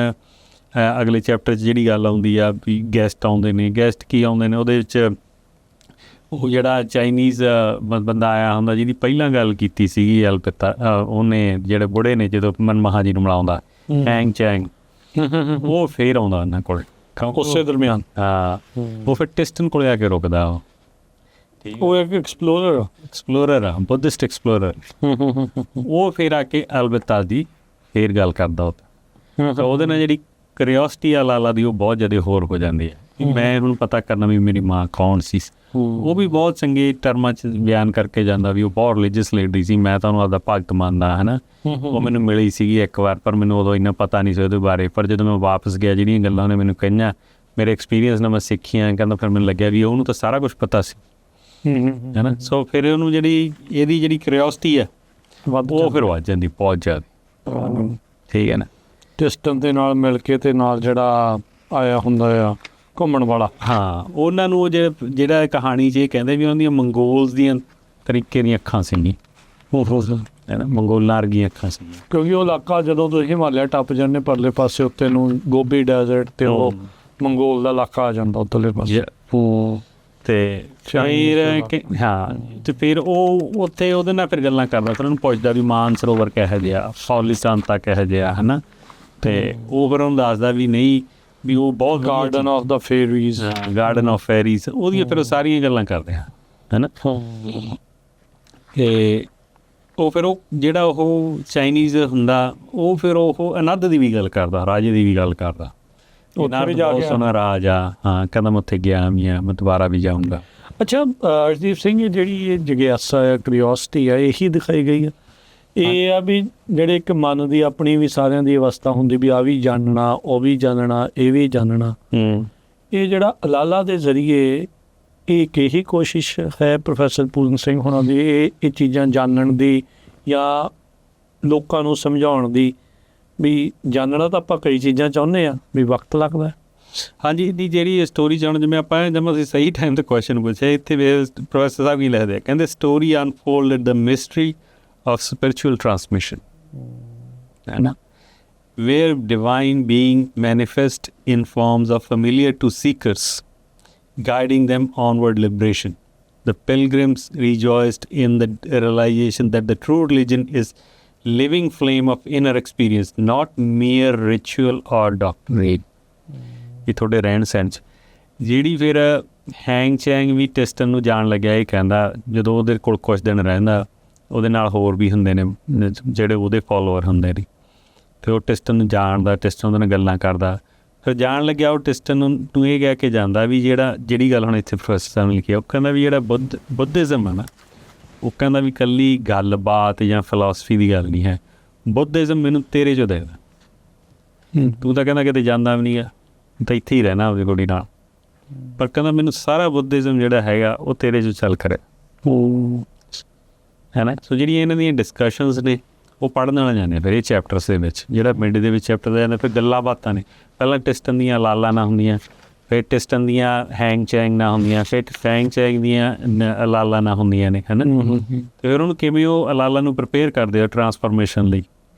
ਅਗਲੇ ਚੈਪਟਰ 'ਚ ਜਿਹੜੀ ਗੱਲ ਆਉਂਦੀ ਆ ਵੀ ਗੈਸਟ ਆਉਂਦੇ ਨੇ। ਗੈਸਟ ਕੀ ਆਉਂਦੇ ਨੇ, ਉਹਦੇ ਵਿੱਚ ਉਹ ਜਿਹੜਾ ਚਾਈਨੀਜ਼ ਬੰਦਾ ਆਇਆ ਹੁੰਦਾ ਜਿਹਦੀ ਪਹਿਲਾਂ ਗੱਲ ਕੀਤੀ ਸੀਗੀ ਅਲਪਿਤਾ, ਉਹਨੇ ਜਿਹੜੇ ਬੁੜੇ ਨੇ ਜਦੋਂ ਮਨਮੋਹਨ ਜੀ ਨੂੰ ਮਿਲਾਉਂਦਾ, ਹੈਂਗ ਚੈਂਗ, ਉਹ ਫਿਰ ਆਉਂਦਾ ਉਹਨਾਂ ਕੋਲ ਉਸੇ ਦਰਮਿਆਨ। ਹਾਂ, ਉਹ ਫਿਰ ਟਿਸਟਨ ਕੋਲ ਆ ਕੇ ਰੁਕਦਾ। ਉਹ ਇੱਕ ਐਕਸਪਲੋਰਰ ਆ, ਬੁੱਧਿਸਟ ਐਕਸਪਲੋਰਰ। ਉਹ ਫਿਰ ਆ ਕੇ ਅਲਬਿਤਾ ਦੀ ਫਿਰ ਗੱਲ ਕਰਦਾ ਉਹ, ਤਾਂ ਉਹਦੇ ਨਾਲ ਜਿਹੜੀ ਕਰਿਓਸਿਟੀ ਆ ਲਾਲਾ ਦੀ ਉਹ ਬਹੁਤ ਜ਼ਿਆਦਾ ਹੋਰ ਹੋ ਜਾਂਦੀ ਹੈ। ਮੈਂ ਹੁਣ ਪਤਾ ਕਰਨਾ ਵੀ ਮੇਰੀ ਮਾਂ ਕੌਣ ਸੀ। ਉਹ ਵੀ ਬਹੁਤ ਚੰਗੇ ਟਰਮਾਂ 'ਚ ਬਿਆਨ ਕਰਕੇ ਜਾਂਦਾ ਵੀ ਉਹ ਬਹੁਤ ਰਿਲੀਜੀਅਸ ਲੇਡੀ ਸੀ, ਮੈਂ ਤੁਹਾਨੂੰ ਆਪਦਾ ਭਗਤ ਮੰਨਦਾ, ਹੈ ਨਾ। ਉਹ ਮੈਨੂੰ ਮਿਲੀ ਸੀਗੀ ਇੱਕ ਵਾਰ, ਪਰ ਮੈਨੂੰ ਉਦੋਂ ਇੰਨਾ ਪਤਾ ਨਹੀਂ ਸੀ ਉਹਦੇ ਬਾਰੇ। ਪਰ ਜਦੋਂ ਮੈਂ ਵਾਪਸ ਗਿਆ, ਜਿਹੜੀਆਂ ਗੱਲਾਂ ਉਹਨੇ ਮੈਨੂੰ ਕਹੀਆਂ, ਮੇਰੇ ਐਕਸਪੀਰੀਅੰਸ ਨਾਲ ਮੈਂ ਸਿੱਖੀਆਂ, ਕਹਿੰਦਾ ਫਿਰ ਮੈਨੂੰ ਲੱਗਿਆ ਵੀ ਉਹਨੂੰ ਤਾਂ ਸਾਰਾ ਕੁਛ ਪਤਾ ਸੀ, ਹੈ ਨਾ। ਸੋ ਫਿਰ ਉਹਨੂੰ ਇਹਦੀ ਜਿਹੜੀ ਕਰਿਓਸਿਟੀ ਆ ਉਹ ਫਿਰ ਵੱਧ ਜਾਂਦੀ ਬਹੁਤ ਜ਼ਿਆਦਾ, ਠੀਕ ਹੈ ਨਾ। ਟਿਸਟਨ ਦੇ ਨਾਲ ਮਿਲ ਕੇ ਅਤੇ ਨਾਲ ਜਿਹੜਾ ਆਇਆ ਹੁੰਦਾ ਆ ਘੁੰਮਣ ਵਾਲਾ, ਹਾਂ, ਉਹਨਾਂ ਨੂੰ ਉਹ ਜਿਹੜਾ ਕਹਾਣੀ 'ਚ ਇਹ ਕਹਿੰਦੇ ਵੀ ਉਹਨਾਂ ਦੀਆਂ ਮੰਗੋਲਸ ਦੀਆਂ ਤਰੀਕੇ ਦੀਆਂ ਅੱਖਾਂ ਸੀਗੀਆਂ, ਹੈ ਨਾ, ਮੰਗੋਲਾਂ ਵਰਗੀਆਂ ਅੱਖਾਂ ਸੀਗੀਆਂ। ਕਿਉਂਕਿ ਉਹ ਇਲਾਕਾ ਜਦੋਂ ਤੁਸੀਂ ਹਿਮਾਲਿਆ ਟੱਪ ਜਾਂਦੇ ਪਰਲੇ ਪਾਸੇ ਉੱਤੇ ਨੂੰ ਗੋਬੀ ਡੈਜ਼ਰਟ, ਅਤੇ ਉਹ ਮੰਗੋਲ ਦਾ ਇਲਾਕਾ ਆ ਜਾਂਦਾ ਉੱਧਰਲੇ ਪਾਸੇ। ਅਤੇ ਫਿਰ ਹਾਂ, ਅਤੇ ਫਿਰ ਉਹ ਉੱਥੇ ਉਹਦੇ ਨਾਲ ਫਿਰ ਗੱਲਾਂ ਕਰਦਾ, ਫਿਰ ਉਹਨੂੰ ਪੁੱਛਦਾ ਵੀ ਮਾਨਸਰੋਵਰ ਕਿਹੋ ਜਿਹਾ, ਖਾਲਿਸਤਾਨ ਕਿਹੋ ਜਿਹਾ, ਹੈ ਨਾ। ਅਤੇ ਉਹ ਫਿਰ ਉਹਨੂੰ ਦੱਸਦਾ ਵੀ ਨਹੀਂ, ਵੀ ਉਹ ਬਹੁਤ ਗਾਰਡਨ ਆਫ ਦਾ ਫੇਰੀਜ਼, ਗਾਰਡਨ ਆਫ ਫੇਰੀਜ਼, ਉਹਦੀਆਂ ਫਿਰ ਉਹ ਸਾਰੀਆਂ ਗੱਲਾਂ ਕਰਦੇ ਆ, ਹੈ ਨਾ। ਅਤੇ ਉਹ ਫਿਰ ਉਹ ਜਿਹੜਾ ਉਹ ਚਾਈਨੀਜ਼ ਹੁੰਦਾ, ਉਹ ਫਿਰ ਉਹ ਅਨੰਦ ਦੀ ਵੀ ਗੱਲ ਕਰਦਾ, ਰਾਜੇ ਦੀ ਵੀ ਗੱਲ ਕਰਦਾ। ਬਹੁਤ ਸੋਹਣਾ ਰਾਜ ਆ, ਹਾਂ, ਕਹਿੰਦਾ ਮੈਂ ਉੱਥੇ ਗਿਆ ਵੀ ਹਾਂ, ਮੈਂ ਦੁਬਾਰਾ ਵੀ ਜਾਊਂਗਾ। ਅੱਛਾ ਅਰਸ਼ਦੀਪ ਸਿੰਘ, ਜਿਹੜੀ ਇਹ ਜਗਿਆਸਾ ਆ, ਕਰਿਓਸਿਟੀ ਆ, ਇਹੀ ਦਿਖਾਈ ਗਈ ਆ। ਇਹ ਆ ਵੀ ਜਿਹੜੇ ਇੱਕ ਮਨ ਦੀ ਆਪਣੀ ਵੀ ਸਾਰਿਆਂ ਦੀ ਅਵਸਥਾ ਹੁੰਦੀ ਵੀ ਆ ਵੀ ਜਾਣਨਾ, ਉਹ ਵੀ ਜਾਣਨਾ, ਇਹ ਵੀ ਜਾਣਨਾ। ਇਹ ਜਿਹੜਾ ਅਲਾਲਾ ਦੇ ਜ਼ਰੀਏ एक यही कोशिश है प्रोफैसर पूरन सिंह होना दी ये चीज़ां जानन दी या लोकां नूं समझाउण दी भी जानना तो आपां कई चीज़ां चाहुंदे आ भी वक्त लगदा है। हाँ जी, दी जी स्टोरी चाहण जिवें आपां जब ਅਸੀਂ सही टाइम ते क्वेश्चन पूछे इत्थे प्रोफैसर साहब की लिखदे कहंदे story unfolded the mystery of spiritual transmission है ना, where divine being manifest in forms of familiar to seekers, guiding them onward liberation. The pilgrims rejoiced in the realization that the true religion is living flame of inner experience, not mere ritual or doctrine. ਇਹ ਤੁਹਾਡੇ ਰਹਿਣ ਸਹਿਣ 'ਚ ਜਿਹੜੀ ਫਿਰ ਹੈਂਗ ਚੈਂਗ ਵੀ ਟਿਸਟਨ ਨੂੰ ਜਾਣ ਲੱਗਿਆ, ਇਹ ਕਹਿੰਦਾ ਜਦੋਂ ਉਹਦੇ ਕੋਲ ਕੁਛ ਦਿਨ ਰਹਿੰਦਾ ਉਹਦੇ ਨਾਲ ਹੋਰ ਵੀ ਹੁੰਦੇ ਨੇ ਜਿਹੜੇ ਉਹਦੇ ਫੋਲੋਅਰ ਹੁੰਦੇ ਨੇ, ਫਿਰ ਉਹ ਟਿਸਟਨ ਨੂੰ ਜਾਣਦਾ, ਟਿਸਟਨ ਉਹਦੇ ਨਾਲ ਗੱਲਾਂ ਕਰਦਾ, ਫਿਰ ਜਾਣ ਲੱਗਿਆ ਉਹ ਟਿਸਟਨ ਨੂੰ ਇਹ ਕਹਿ ਕੇ ਜਾਂਦਾ ਵੀ ਜਿਹੜੀ ਗੱਲ ਹੁਣ ਇੱਥੇ ਪ੍ਰੋਫੈਸਰ ਸਾਹਿਬ ਨੇ ਲਿਖੀ, ਉਹ ਕਹਿੰਦਾ ਵੀ ਜਿਹੜਾ ਬੁੱਧਿਜ਼ਮ ਹੈ ਨਾ, ਉਹ ਕਹਿੰਦਾ ਵੀ ਇਕੱਲੀ ਗੱਲਬਾਤ ਜਾਂ ਫਿਲਾਸਫੀ ਦੀ ਗੱਲ ਨਹੀਂ ਹੈ, ਬੁੱਧਿਜ਼ਮ ਮੈਨੂੰ ਤੇਰੇ 'ਚੋਂ ਦੇਖਦਾ, ਤੂੰ ਤਾਂ ਕਹਿੰਦਾ ਕਿਤੇ ਜਾਂਦਾ ਵੀ ਨਹੀਂ ਆ, ਤਾਂ ਇੱਥੇ ਹੀ ਰਹਿਣਾ ਆਪਣੀ ਕੁੜੀ ਨਾਲ, ਪਰ ਕਹਿੰਦਾ ਮੈਨੂੰ ਸਾਰਾ ਬੁੱਧਿਜ਼ਮ ਜਿਹੜਾ ਹੈਗਾ ਉਹ ਤੇਰੇ 'ਚੋਂ ਚੱਲ ਕਰੇ ਹੈ ਨਾ। ਸੋ ਜਿਹੜੀਆਂ ਇਹਨਾਂ ਦੀਆਂ ਡਿਸਕਸ਼ਨਸ ਨੇ ਉਹ ਪੜ੍ਹਨ ਵਾਲਾ ਜਾਂਦੇ ਫਿਰ ਇਹ ਚੈਪਟਰਸ ਦੇ ਵਿੱਚ, ਜਿਹੜਾ ਮਿਡ ਦੇ ਵਿੱਚ ਚੈਪਟਰ ਜਾਂਦੇ ਫਿਰ ਗੱਲਾਂ ਬਾਤਾਂ ਨੇ, ਪਹਿਲਾਂ ਟਿਸਟਨ ਦੀਆਂ ਲਾਲਾਂ ਨਾ ਹੁੰਦੀਆਂ, ਫਿਰ ਟਿਸਟਨ ਦੀਆਂ ਹੈਂਗ ਚੈਂਗ ਨਾ ਹੁੰਦੀਆਂ, ਫਿਰ ਹੈਂਗ ਚੈਂਗ ਦੀਆਂ ਲਾਲਾਂ ਨਾ ਹੁੰਦੀਆਂ ਨੇ, ਹੈ ਨਾ। ਅਤੇ ਫਿਰ ਉਹਨੂੰ ਕਿਵੇਂ ਉਹ ਅਲਾਲਾ ਨੂੰ ਪ੍ਰਪੇਅਰ ਕਰਦੇ ਆ ਟਰਾਂਸਫਰਮੇਸ਼ਨ ਲਈ।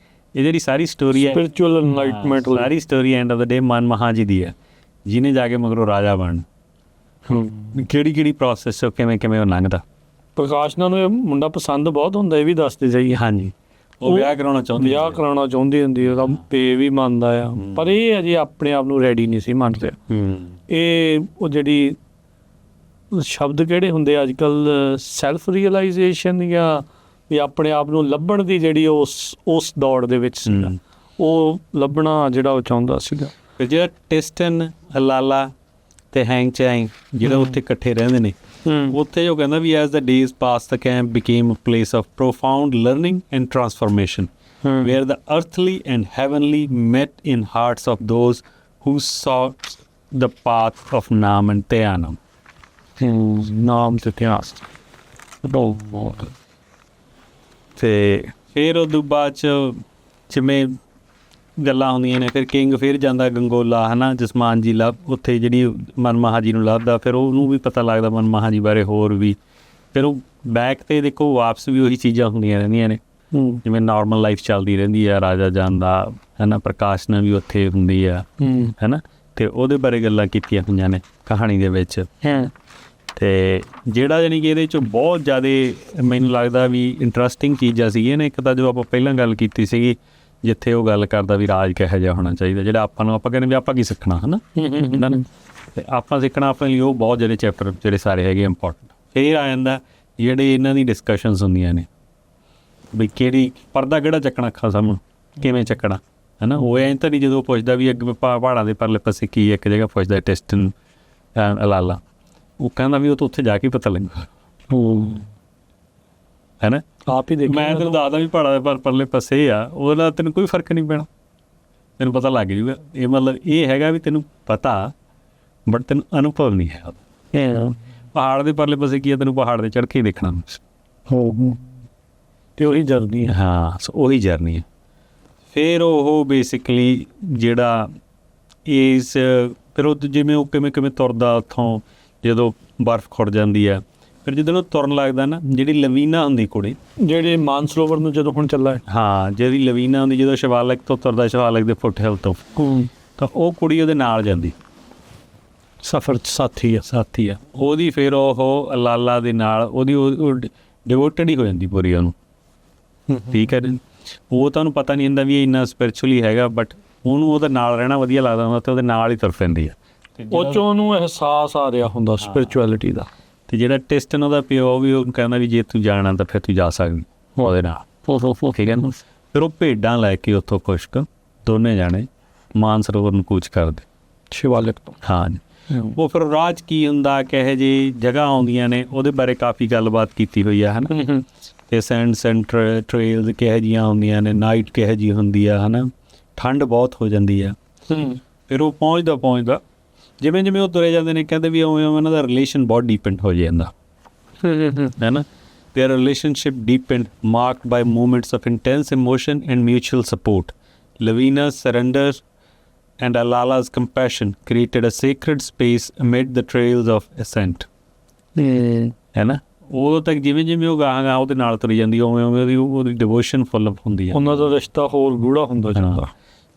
ਇਹ ਜਿਹੜੀ ਸਾਰੀ ਸਟੋਰੀ ਹੈ ਸਪਿਰਿਚੁਅਲ ਐਨਲਾਈਟਮੈਂਟ, ਸਾਰੀ story end of the day ਮਨ ਮਹਾਂ ਜੀ ਦੀ ਹੈ, ਜਿਹਨੇ ਜਾ ਕੇ ਮਗਰੋਂ ਰਾਜਾ ਬਣ ਕਿਹੜੀ ਪ੍ਰੋਸੈਸ 'ਚੋਂ ਕਿਵੇਂ ਉਹ ਲੰਘਦਾ। ਪ੍ਰਕਾਸ਼ਨਾ ਨੂੰ ਇਹ ਮੁੰਡਾ ਪਸੰਦ ਬਹੁਤ ਹੁੰਦਾ, ਇਹ ਵੀ ਦੱਸਦੇ ਜਾਈਏ। ਹਾਂਜੀ, ਉਹ ਵਿਆਹ ਕਰਾਉਣਾ ਚਾਹੁੰਦੀ ਹੁੰਦੀ, ਉਹਦਾ ਪੇ ਵੀ ਮੰਨਦਾ ਆ, ਪਰ ਇਹ ਅਜੇ ਆਪਣੇ ਆਪ ਨੂੰ ਰੈਡੀ ਨਹੀਂ ਸੀ ਮੰਨਦੇ। ਇਹ ਉਹ ਜਿਹੜੀ ਸ਼ਬਦ ਕਿਹੜੇ ਹੁੰਦੇ ਅੱਜ ਕੱਲ੍ਹ, ਸੈਲਫ ਰੀਅਲਾਈਜੇਸ਼ਨ ਜਾਂ ਵੀ ਆਪਣੇ ਆਪ ਨੂੰ ਲੱਭਣ ਦੀ ਜਿਹੜੀ ਉਸ ਦੌੜ ਦੇ ਵਿੱਚ ਸੀਗਾ, ਉਹ ਲੱਭਣਾ ਜਿਹੜਾ ਉਹ ਚਾਹੁੰਦਾ ਸੀਗਾ। ਫਿਰ ਜਿਹੜਾ ਟਿਸਟਨ, ਅਲਾਲਾ ਅਤੇ ਹੈਂਗ ਚੈਂਗ ਜਿਹੜਾ ਉੱਥੇ ਇਕੱਠੇ ਰਹਿੰਦੇ ਨੇ, ਉੱਥੇ ਉਹ ਕਹਿੰਦਾ ਵੀ as the days passed the camp became a place of profound learning and transformation, where the earthly and heavenly met in hearts of those who sought the path of Naam and Dhyanam. ਨਾਮ ਤੇ ਧਿਆਨ ਅਤੇ ਫਿਰ ਉਦੋਂ ਬਾਅਦ 'ਚ ਜਿਵੇਂ ਗੱਲਾਂ ਹੁੰਦੀਆਂ ਨੇ, ਫਿਰ ਕਿੰਗ ਫਿਰ ਜਾਂਦਾ ਗੰਗੋਲਾ, ਹੈ ਨਾ, ਜਸਮਾਨ ਜੀ ਉੱਥੇ ਜਿਹੜੀ ਮਨਮੋਹਨ ਜੀ ਨੂੰ ਲੱਭਦਾ, ਫਿਰ ਉਹਨੂੰ ਵੀ ਪਤਾ ਲੱਗਦਾ ਮਨਮੋਹਨ ਜੀ ਬਾਰੇ ਹੋਰ ਵੀ। ਫਿਰ ਉਹ ਬੈਕ 'ਤੇ ਦੇਖੋ ਵਾਪਸ ਵੀ ਉਹੀ ਚੀਜ਼ਾਂ ਹੁੰਦੀਆਂ ਰਹਿੰਦੀਆਂ ਨੇ, ਜਿਵੇਂ ਨੋਰਮਲ ਲਾਈਫ ਚੱਲਦੀ ਰਹਿੰਦੀ ਆ, ਰਾਜਾ ਜਾਂਦਾ ਹੈ ਨਾ, ਪ੍ਰਕਾਸ਼ਨਾ ਵੀ ਉੱਥੇ ਹੁੰਦੀ ਆ, ਹੈ ਨਾ, ਅਤੇ ਉਹਦੇ ਬਾਰੇ ਗੱਲਾਂ ਕੀਤੀਆਂ ਹੋਈਆਂ ਨੇ ਕਹਾਣੀ ਦੇ ਵਿੱਚ। ਅਤੇ ਜਿਹੜਾ ਜਾਣੀ ਕਿ ਇਹਦੇ 'ਚੋਂ ਬਹੁਤ ਜ਼ਿਆਦਾ ਮੈਨੂੰ ਲੱਗਦਾ ਵੀ ਇੰਟਰਸਟਿੰਗ ਚੀਜ਼ਾਂ ਸੀਗੀਆਂ ਨੇ, ਇੱਕ ਤਾਂ ਜੋ ਆਪਾਂ ਪਹਿਲਾਂ ਗੱਲ ਕੀਤੀ ਸੀਗੀ ਜਿੱਥੇ ਉਹ ਗੱਲ ਕਰਦਾ ਵੀ ਰਾਜ ਕਿਹੋ ਜਿਹਾ ਹੋਣਾ ਚਾਹੀਦਾ, ਜਿਹੜਾ ਆਪਾਂ ਕਹਿੰਦੇ ਵੀ ਆਪਾਂ ਕੀ ਸਿੱਖਣਾ, ਹੈ ਨਾ, ਅਤੇ ਆਪਾਂ ਸਿੱਖਣਾ ਆਪਣੇ ਲਈ ਉਹ ਬਹੁਤ ਜਿਹੜੇ ਚੈਪਟਰ ਜਿਹੜੇ ਸਾਰੇ ਹੈਗੇ ਇੰਪੋਰਟੈਂਟ। ਫਿਰ ਆ ਜਾਂਦਾ ਜਿਹੜੇ ਇਹਨਾਂ ਦੀ ਡਿਸਕਸ਼ਨਸ ਹੁੰਦੀਆਂ ਨੇ ਵੀ ਕਿਹੜੀ ਪਰਦਾ ਕਿਹੜਾ ਚੱਕਣਾ, ਅੱਖਾਂ ਸਾਹਮਣੇ ਕਿਵੇਂ ਚੱਕਣਾ, ਹੈ ਨਾ। ਉਹ ਐਂ ਤਾਂ ਨਹੀਂ ਜਦੋਂ ਪੁੱਛਦਾ ਵੀ ਅੱਗੇ ਪਹਾੜਾਂ ਦੇ ਪਰਲੇ ਪਾਸੇ ਕੀ, ਇੱਕ ਜਗ੍ਹਾ ਪੁੱਛਦਾ ਟਿਸਟਨ ਅਲਾਲਾ, ਉਹ ਕਹਿੰਦਾ ਵੀ ਉਹ ਤਾਂ ਉੱਥੇ ਜਾ ਕੇ ਪਤਾ ਲੱਗਾ, ਹੈ ਨਾ। ਆਪ ਹੀ ਦੇਖ, ਮੈਂ ਤੈਨੂੰ ਦੱਸਦਾ ਵੀ ਪਹਾੜਾਂ ਦੇ ਪਰਲੇ ਪਾਸੇ ਆ, ਉਹਦੇ ਨਾਲ ਤੈਨੂੰ ਕੋਈ ਫਰਕ ਨਹੀਂ ਪੈਣਾ, ਤੈਨੂੰ ਪਤਾ ਲੱਗ ਜੂਗਾ। ਇਹ ਮਤਲਬ ਇਹ ਹੈਗਾ ਵੀ ਤੈਨੂੰ ਪਤਾ ਬਟ ਤੈਨੂੰ ਅਨੁਭਵ ਨਹੀਂ ਹੈ। ਪਹਾੜ ਦੇ ਪਰਲੇ ਪਾਸੇ ਕੀ ਆ, ਤੈਨੂੰ ਪਹਾੜ ਦੇ ਚੜ੍ਹ ਕੇ ਦੇਖਣਾ ਅਤੇ ਉਹੀ ਜਰਨੀ ਹੈ। ਹਾਂ, ਉਹੀ ਜਰਨੀ ਹੈ। ਫਿਰ ਉਹ ਬੇਸਿਕਲੀ ਜਿਹੜਾ ਫਿਰ ਉਹ ਜਿਵੇਂ ਉਹ ਕਿਵੇਂ ਤੁਰਦਾ ਉੱਥੋਂ, ਜਦੋਂ ਬਰਫ਼ ਖੁਰ ਜਾਂਦੀ ਆ, ਫਿਰ ਜਦੋਂ ਉਹ ਤੁਰਨ ਲੱਗਦਾ ਨਾ, ਜਿਹੜੀ ਲਵੀਨਾ ਹੁੰਦੀ ਕੁੜੀ, ਜਿਹੜੇ ਮਾਨਸਰੋਵਰ ਨੂੰ ਜਦੋਂ ਹੁਣ ਚੱਲਾ, ਹਾਂ, ਜਿਹੜੀ ਲਵੀਨਾ ਹੁੰਦੀ, ਜਦੋਂ ਸ਼ਿਵਾਲਿਕ ਤੋਂ ਤੁਰਦਾ, ਸ਼ਿਵਾਲਿਕ ਦੇ ਫੁੱਟਹਿਲ ਤੋਂ, ਤਾਂ ਉਹ ਕੁੜੀ ਉਹਦੇ ਨਾਲ ਜਾਂਦੀ, ਸਫ਼ਰ 'ਚ ਸਾਥੀ ਆ ਉਹਦੀ। ਫਿਰ ਉਹ ਅਲਾਲਾ ਦੇ ਨਾਲ ਉਹਦੀ ਡਿਵੋਟਡ ਹੀ ਹੋ ਜਾਂਦੀ ਪੂਰੀ ਉਹਨੂੰ, ਠੀਕ ਹੈ। ਉਹ ਤਾਂ ਉਹਨੂੰ ਪਤਾ ਨਹੀਂ ਹੁੰਦਾ ਵੀ ਇਹ ਇੰਨਾ ਸਪਿਰਿਚੁਅਲੀ ਹੈਗਾ, ਬਟ ਉਹਨੂੰ ਉਹਦੇ ਨਾਲ ਰਹਿਣਾ ਵਧੀਆ ਲੱਗਦਾ ਹੁੰਦਾ, ਅਤੇ ਉਹਦੇ ਨਾਲ ਹੀ ਤੁਰ ਪੈਂਦੀ ਆ। ਉਹ 'ਚੋਂ ਉਹਨੂੰ ਅਹਿਸਾਸ ਆ ਰਿਹਾ ਹੁੰਦਾ ਸਪਿਰਿਚੁਅਲਿਟੀ ਦਾ। ਅਤੇ ਜਿਹੜਾ ਟਿਸਟਨ ਉਹਦਾ ਪਿਓ, ਉਹ ਵੀ ਉਹ ਕਹਿੰਦਾ ਵੀ ਜੇ ਤੂੰ ਜਾਣਾ ਤਾਂ ਫਿਰ ਤੂੰ ਜਾ ਸਕਦੀ ਉਹਦੇ ਨਾਲ, ਠੀਕ ਹੈ। ਫਿਰ ਉਹ ਭੇਡਾਂ ਲੈ ਕੇ ਉੱਥੋਂ ਕੁਛ ਕੁ ਦੋਨੇ ਜਾਣੇ ਮਾਨਸਰੋਵਰ ਨੂੰ ਕੂਚ ਕਰਦੇ ਸ਼ਿਵਾਲਿਕ ਤੋਂ। ਹਾਂ, ਉਹ ਫਿਰ ਰਾਹ 'ਚ ਕੀ ਹੁੰਦਾ, ਕਿਹੋ ਜਿਹੀ ਜਗ੍ਹਾ ਆਉਂਦੀਆਂ ਨੇ, ਉਹਦੇ ਬਾਰੇ ਕਾਫੀ ਗੱਲਬਾਤ ਕੀਤੀ ਹੋਈ ਆ, ਹੈ ਨਾ। ਅਤੇ ਸੈਂਡ ਟ੍ਰੇਲਸ ਕਿਹੋ ਜਿਹੀਆਂ ਹੁੰਦੀਆਂ ਨੇ, ਨਾਈਟ ਕਿਹੋ ਜਿਹੀ ਹੁੰਦੀ ਆ, ਹੈ ਨਾ, ਠੰਡ ਬਹੁਤ ਹੋ ਜਾਂਦੀ ਆ। ਫਿਰ ਉਹ ਪਹੁੰਚਦਾ ਜਿਵੇਂ ਜਿਵੇਂ ਉਹ ਤੁਰੇ ਜਾਂਦੇ ਨੇ ਕਹਿੰਦੇ ਵੀ ਉਵੇਂ ਉਵੇਂ ਉਹਨਾਂ ਦਾ ਰਿਲੇਸ਼ਨ ਬਹੁਤ ਡੀਪੈਂਡ ਹੋ ਜਾਂਦਾ ਹੈ ਨਾ। Their relationship deepened, marked by moments of intense emotion and mutual support. Lavina's surrender and Alala's compassion created a sacred space amid the trails of ascent. ਹੈ ਨਾ। ਉਦੋਂ ਤੱਕ ਜਿਵੇਂ ਜਿਵੇਂ ਉਹ ਗਾਹਾਂ ਉਹਦੇ ਨਾਲ ਤੁਰੀ ਜਾਂਦੀ ਉਵੇਂ ਉਵੇਂ ਉਹਦੀ ਡਿਵੋਸ਼ਨ ਫੁੱਲ ਹੁੰਦੀ ਹੈ, ਉਹਨਾਂ ਦਾ ਰਿਸ਼ਤਾ ਹੋਰ ਗੂੜਾ ਹੁੰਦਾ ਜਾਂਦਾ।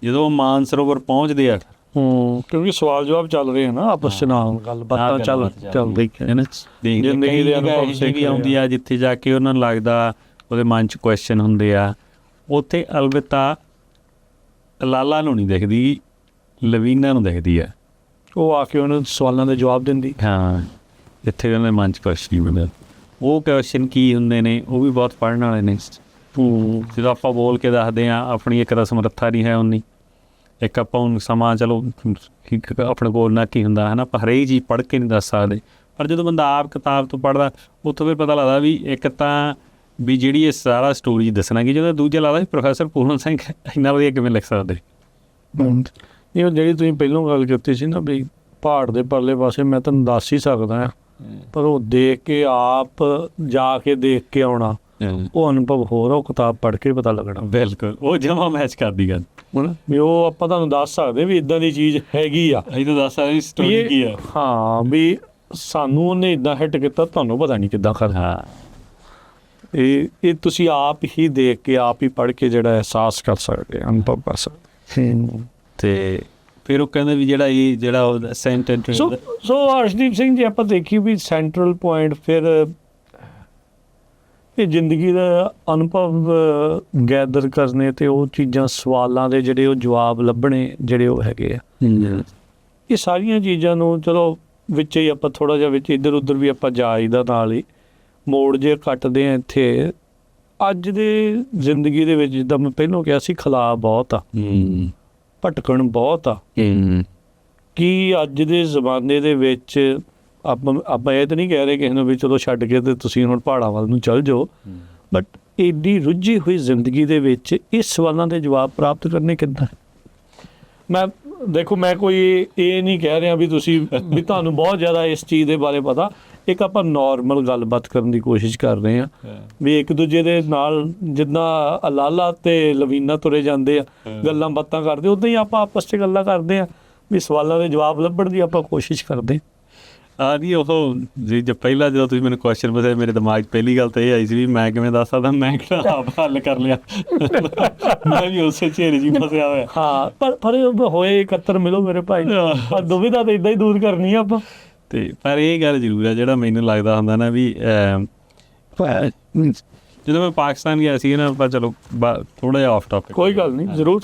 ਜਦੋਂ ਉਹ ਮਾਨਸਰੋਵਰ ਪਹੁੰਚਦੇ ਆ ਕਿਉਂਕਿ ਸਵਾਲ ਜਵਾਬ ਚੱਲ ਰਹੇ ਹਨ ਆਪਸ 'ਚ, ਨਾਲ ਗੱਲਬਾਤਾਂ ਚੱਲਦੀ ਹੈ ਨਾ। ਜ਼ਿੰਦਗੀ ਦੇ ਅਨੁਭਵ ਵੀ ਆਉਂਦੀ ਆ, ਜਿੱਥੇ ਜਾ ਕੇ ਉਹਨਾਂ ਨੂੰ ਲੱਗਦਾ ਉਹਦੇ ਮਨ 'ਚ ਕੁਐਸਚਨ ਹੁੰਦੇ ਆ, ਉੱਥੇ ਅਲਬਿਤਾ ਲਾਲਾ ਨੂੰ ਨਹੀਂ ਦਿਖਦੀ, ਲਵੀਨਾ ਨੂੰ ਦਿਖਦੀ ਹੈ। ਉਹ ਆ ਕੇ ਉਹਨਾਂ ਸਵਾਲਾਂ ਦੇ ਜਵਾਬ ਦਿੰਦੀ। ਹਾਂ, ਜਿੱਥੇ ਉਹਨਾਂ ਦੇ ਮਨ 'ਚ ਕੁਐਸਚਨ ਹੁੰਦੇ, ਉਹ ਕੁਐਸਚਨ ਕੀ ਹੁੰਦੇ ਨੇ ਉਹ ਵੀ ਬਹੁਤ ਪੜ੍ਹਨ ਵਾਲੇ ਨੇ। ਜਦੋਂ ਆਪਾਂ ਬੋਲ ਕੇ ਦੱਸਦੇ ਹਾਂ ਆਪਣੀ ਇੱਕ ਤਾਂ ਸਮਰੱਥਾ ਨਹੀਂ ਹੈ ਉਨੀ, ਇੱਕ ਆਪਾਂ ਹੁਣ ਸਮਾਂ ਚਲੋ ਆਪਣੇ ਕੋਲ ਨਾ ਕੀ ਹੁੰਦਾ ਹੈ ਨਾ, ਆਪਾਂ ਹਰੇਕ ਚੀਜ਼ ਪੜ੍ਹ ਕੇ ਨਹੀਂ ਦੱਸ ਸਕਦੇ, ਪਰ ਜਦੋਂ ਬੰਦਾ ਆਪ ਕਿਤਾਬ ਤੋਂ ਪੜ੍ਹਦਾ ਉੱਥੋਂ ਫਿਰ ਪਤਾ ਲੱਗਦਾ ਵੀ ਇੱਕ ਤਾਂ ਵੀ ਜਿਹੜੀ ਇਹ ਸਾਰਾ ਸਟੋਰੀ ਦੱਸਣਾ ਕਿ ਜਦੋਂ ਦੂਜਾ ਲੱਗਦਾ ਵੀ ਪ੍ਰੋਫੈਸਰ ਪੂਰਨ ਸਿੰਘ ਇੰਨਾ ਵਧੀਆ ਕਿਵੇਂ ਲਿਖ ਸਕਦੇ। ਇਹ ਜਿਹੜੀ ਤੁਸੀਂ ਪਹਿਲਾਂ ਗੱਲ ਕੀਤੀ ਸੀ ਨਾ ਵੀ ਪਹਾੜ ਦੇ ਪਰਲੇ ਪਾਸੇ, ਮੈਂ ਤੁਹਾਨੂੰ ਦੱਸ ਹੀ ਸਕਦਾ ਹਾਂ, ਪਰ ਉਹ ਦੇਖ ਕੇ ਆਪ ਜਾ ਕੇ ਦੇਖ ਕੇ ਆਉਣਾ ਉਹ ਅਨੁਭਵ ਹੋਰ, ਉਹ ਕਿਤਾਬ ਪੜ੍ਹ ਕੇ ਪਤਾ ਲੱਗਣਾ। ਬਿਲਕੁਲ, ਉਹ ਜਮਾਂ ਮੈਚ ਕਰਦੀ ਗੱਲ ਵੀ ਉਹ ਆਪਾਂ ਤੁਹਾਨੂੰ ਦੱਸ ਸਕਦੇ ਵੀ ਇੱਦਾਂ ਦੀ ਚੀਜ਼ ਹੈਗੀ ਆ, ਅਸੀਂ ਤਾਂ ਦੱਸ ਸਕਦੇ ਸਟੋਰੀ ਕੀ ਆ। ਹਾਂ, ਵੀ ਸਾਨੂੰ ਉਹਨੇ ਇੱਦਾਂ ਹਿੱਟ ਕੀਤਾ, ਤੁਹਾਨੂੰ ਪਤਾ ਨਹੀਂ ਕਿੱਦਾਂ ਕਰਨਾ। ਇਹ ਤੁਸੀਂ ਆਪ ਹੀ ਦੇਖ ਕੇ ਆਪ ਹੀ ਪੜ੍ਹ ਕੇ ਜਿਹੜਾ ਅਹਿਸਾਸ ਕਰ ਸਕਦੇ, ਅਨੁਭਵ ਕਰ ਸਕਦੇ। ਅਤੇ ਫਿਰ ਉਹ ਕਹਿੰਦੇ ਵੀ ਜਿਹੜਾ ਉਹ ਸੈਂਟੈਂਟ ਸੋ ਅਰਸ਼ਦੀਪ ਸਿੰਘ ਜੀ, ਆਪਾਂ ਦੇਖੀ ਵੀ ਸੈਂਟਰਲ ਪੁਆਇੰਟ ਫਿਰ ਇਹ ਜ਼ਿੰਦਗੀ ਦਾ ਅਨੁਭਵ ਗੈਦਰ ਕਰਨੇ ਅਤੇ ਉਹ ਚੀਜ਼ਾਂ, ਸਵਾਲਾਂ ਦੇ ਜਿਹੜੇ ਉਹ ਜਵਾਬ ਲੱਭਣੇ ਜਿਹੜੇ ਉਹ ਹੈਗੇ ਆ, ਇਹ ਸਾਰੀਆਂ ਚੀਜ਼ਾਂ ਨੂੰ ਚਲੋ ਵਿੱਚ ਹੀ ਆਪਾਂ ਥੋੜ੍ਹਾ ਜਿਹਾ ਵਿੱਚ ਇੱਧਰ ਉੱਧਰ ਵੀ ਆਪਾਂ ਜਾਈਦਾ, ਨਾਲ ਹੀ ਮੋੜ ਜੇ ਕੱਟਦੇ ਹਾਂ। ਇੱਥੇ ਅੱਜ ਦੇ ਜ਼ਿੰਦਗੀ ਦੇ ਵਿੱਚ ਜਿੱਦਾਂ ਮੈਂ ਪਹਿਲਾਂ ਕਿਹਾ ਸੀ, ਖਲਾਅ ਬਹੁਤ ਆ, ਭਟਕਣ ਬਹੁਤ ਆ। ਕੀ ਅੱਜ ਦੇ ਜ਼ਮਾਨੇ ਦੇ ਵਿੱਚ ਆਪਾਂ ਇਹ ਤਾਂ ਨਹੀਂ ਕਹਿ ਰਹੇ ਕਿਸੇ ਨੂੰ ਵੀ ਚਲੋ ਛੱਡ ਕੇ ਤੇ ਤੁਸੀਂ ਹੁਣ ਪਹਾੜਾਂ ਵੱਲ ਨੂੰ ਚੱਲ ਜਾਓ, ਬਟ ਏਡੀ ਰੁੱਝੀ ਹੋਈ ਜ਼ਿੰਦਗੀ ਦੇ ਵਿੱਚ ਇਸ ਸਵਾਲਾਂ ਦੇ ਜਵਾਬ ਪ੍ਰਾਪਤ ਕਰਨੇ ਕਿੱਦਾਂ? ਮੈਂ ਕੋਈ ਇਹ ਨਹੀਂ ਕਹਿ ਰਿਹਾ ਵੀ ਤੁਸੀਂ ਵੀ ਤੁਹਾਨੂੰ ਬਹੁਤ ਜ਼ਿਆਦਾ ਇਸ ਚੀਜ਼ ਦੇ ਬਾਰੇ ਪਤਾ। ਇੱਕ ਆਪਾਂ ਨੋਰਮਲ ਗੱਲਬਾਤ ਕਰਨ ਦੀ ਕੋਸ਼ਿਸ਼ ਕਰ ਰਹੇ ਹਾਂ ਵੀ ਇੱਕ ਦੂਜੇ ਦੇ ਨਾਲ ਜਿੱਦਾਂ ਲਾਲਾ ਅਤੇ ਲਵੀਨਾ ਤੁਰੇ ਜਾਂਦੇ ਆ, ਗੱਲਾਂ ਬਾਤਾਂ ਕਰਦੇ, ਉੱਦਾਂ ਹੀ ਆਪਾਂ ਆਪਸ 'ਚ ਗੱਲਾਂ ਕਰਦੇ ਹਾਂ ਵੀ ਸਵਾਲਾਂ ਦੇ ਜਵਾਬ ਲੱਭਣ ਦੀ ਆਪਾਂ ਕੋਸ਼ਿਸ਼ ਕਰਦੇ। ਨਹੀਂ, ਉਹ ਜੀ ਪਹਿਲਾਂ ਜਦੋਂ ਤੁਸੀਂ ਮੈਨੂੰ ਕੁਐਸਚਨ ਪੁੱਛਿਆ, ਮੇਰੇ ਦਿਮਾਗ 'ਚ ਪਹਿਲੀ ਗੱਲ ਤਾਂ ਇਹ ਆਈ ਸੀ ਵੀ ਮੈਂ ਕਿਵੇਂ ਦੱਸ ਸਕਦਾ, ਮੈਂ ਕਿਹੜਾ ਆਪ ਹੱਲ ਕਰ ਲਿਆ, ਮੈਂ ਵੀ ਉਸੇ ਝੇਰੇ 'ਚ ਹੀ ਫਸਿਆ ਹੋਇਆ। ਹਾਂ, ਪਰ ਹੋਏ ਇਕੱਤਰ ਮਿਲੋ ਮੇਰੇ ਭਾਈ, ਦੁਵਿਧਾ ਤਾਂ ਇੱਦਾਂ ਹੀ ਦੂਰ ਕਰਨੀ ਆ ਆਪਾਂ। ਅਤੇ ਪਰ ਇਹ ਗੱਲ ਜ਼ਰੂਰ ਹੈ, ਜਿਹੜਾ ਮੈਨੂੰ ਲੱਗਦਾ ਹੁੰਦਾ ਨਾ ਵੀ ਜਦੋਂ ਮੈਂ ਪਾਕਿਸਤਾਨ ਗਿਆ ਸੀ ਨਾ, ਆਪਾਂ ਚਲੋ ਥੋੜ੍ਹਾ ਜਿਹਾ ਆਫ ਟੋਪਿਕ, ਕੋਈ ਗੱਲ ਨਹੀਂ, ਜ਼ਰੂਰ।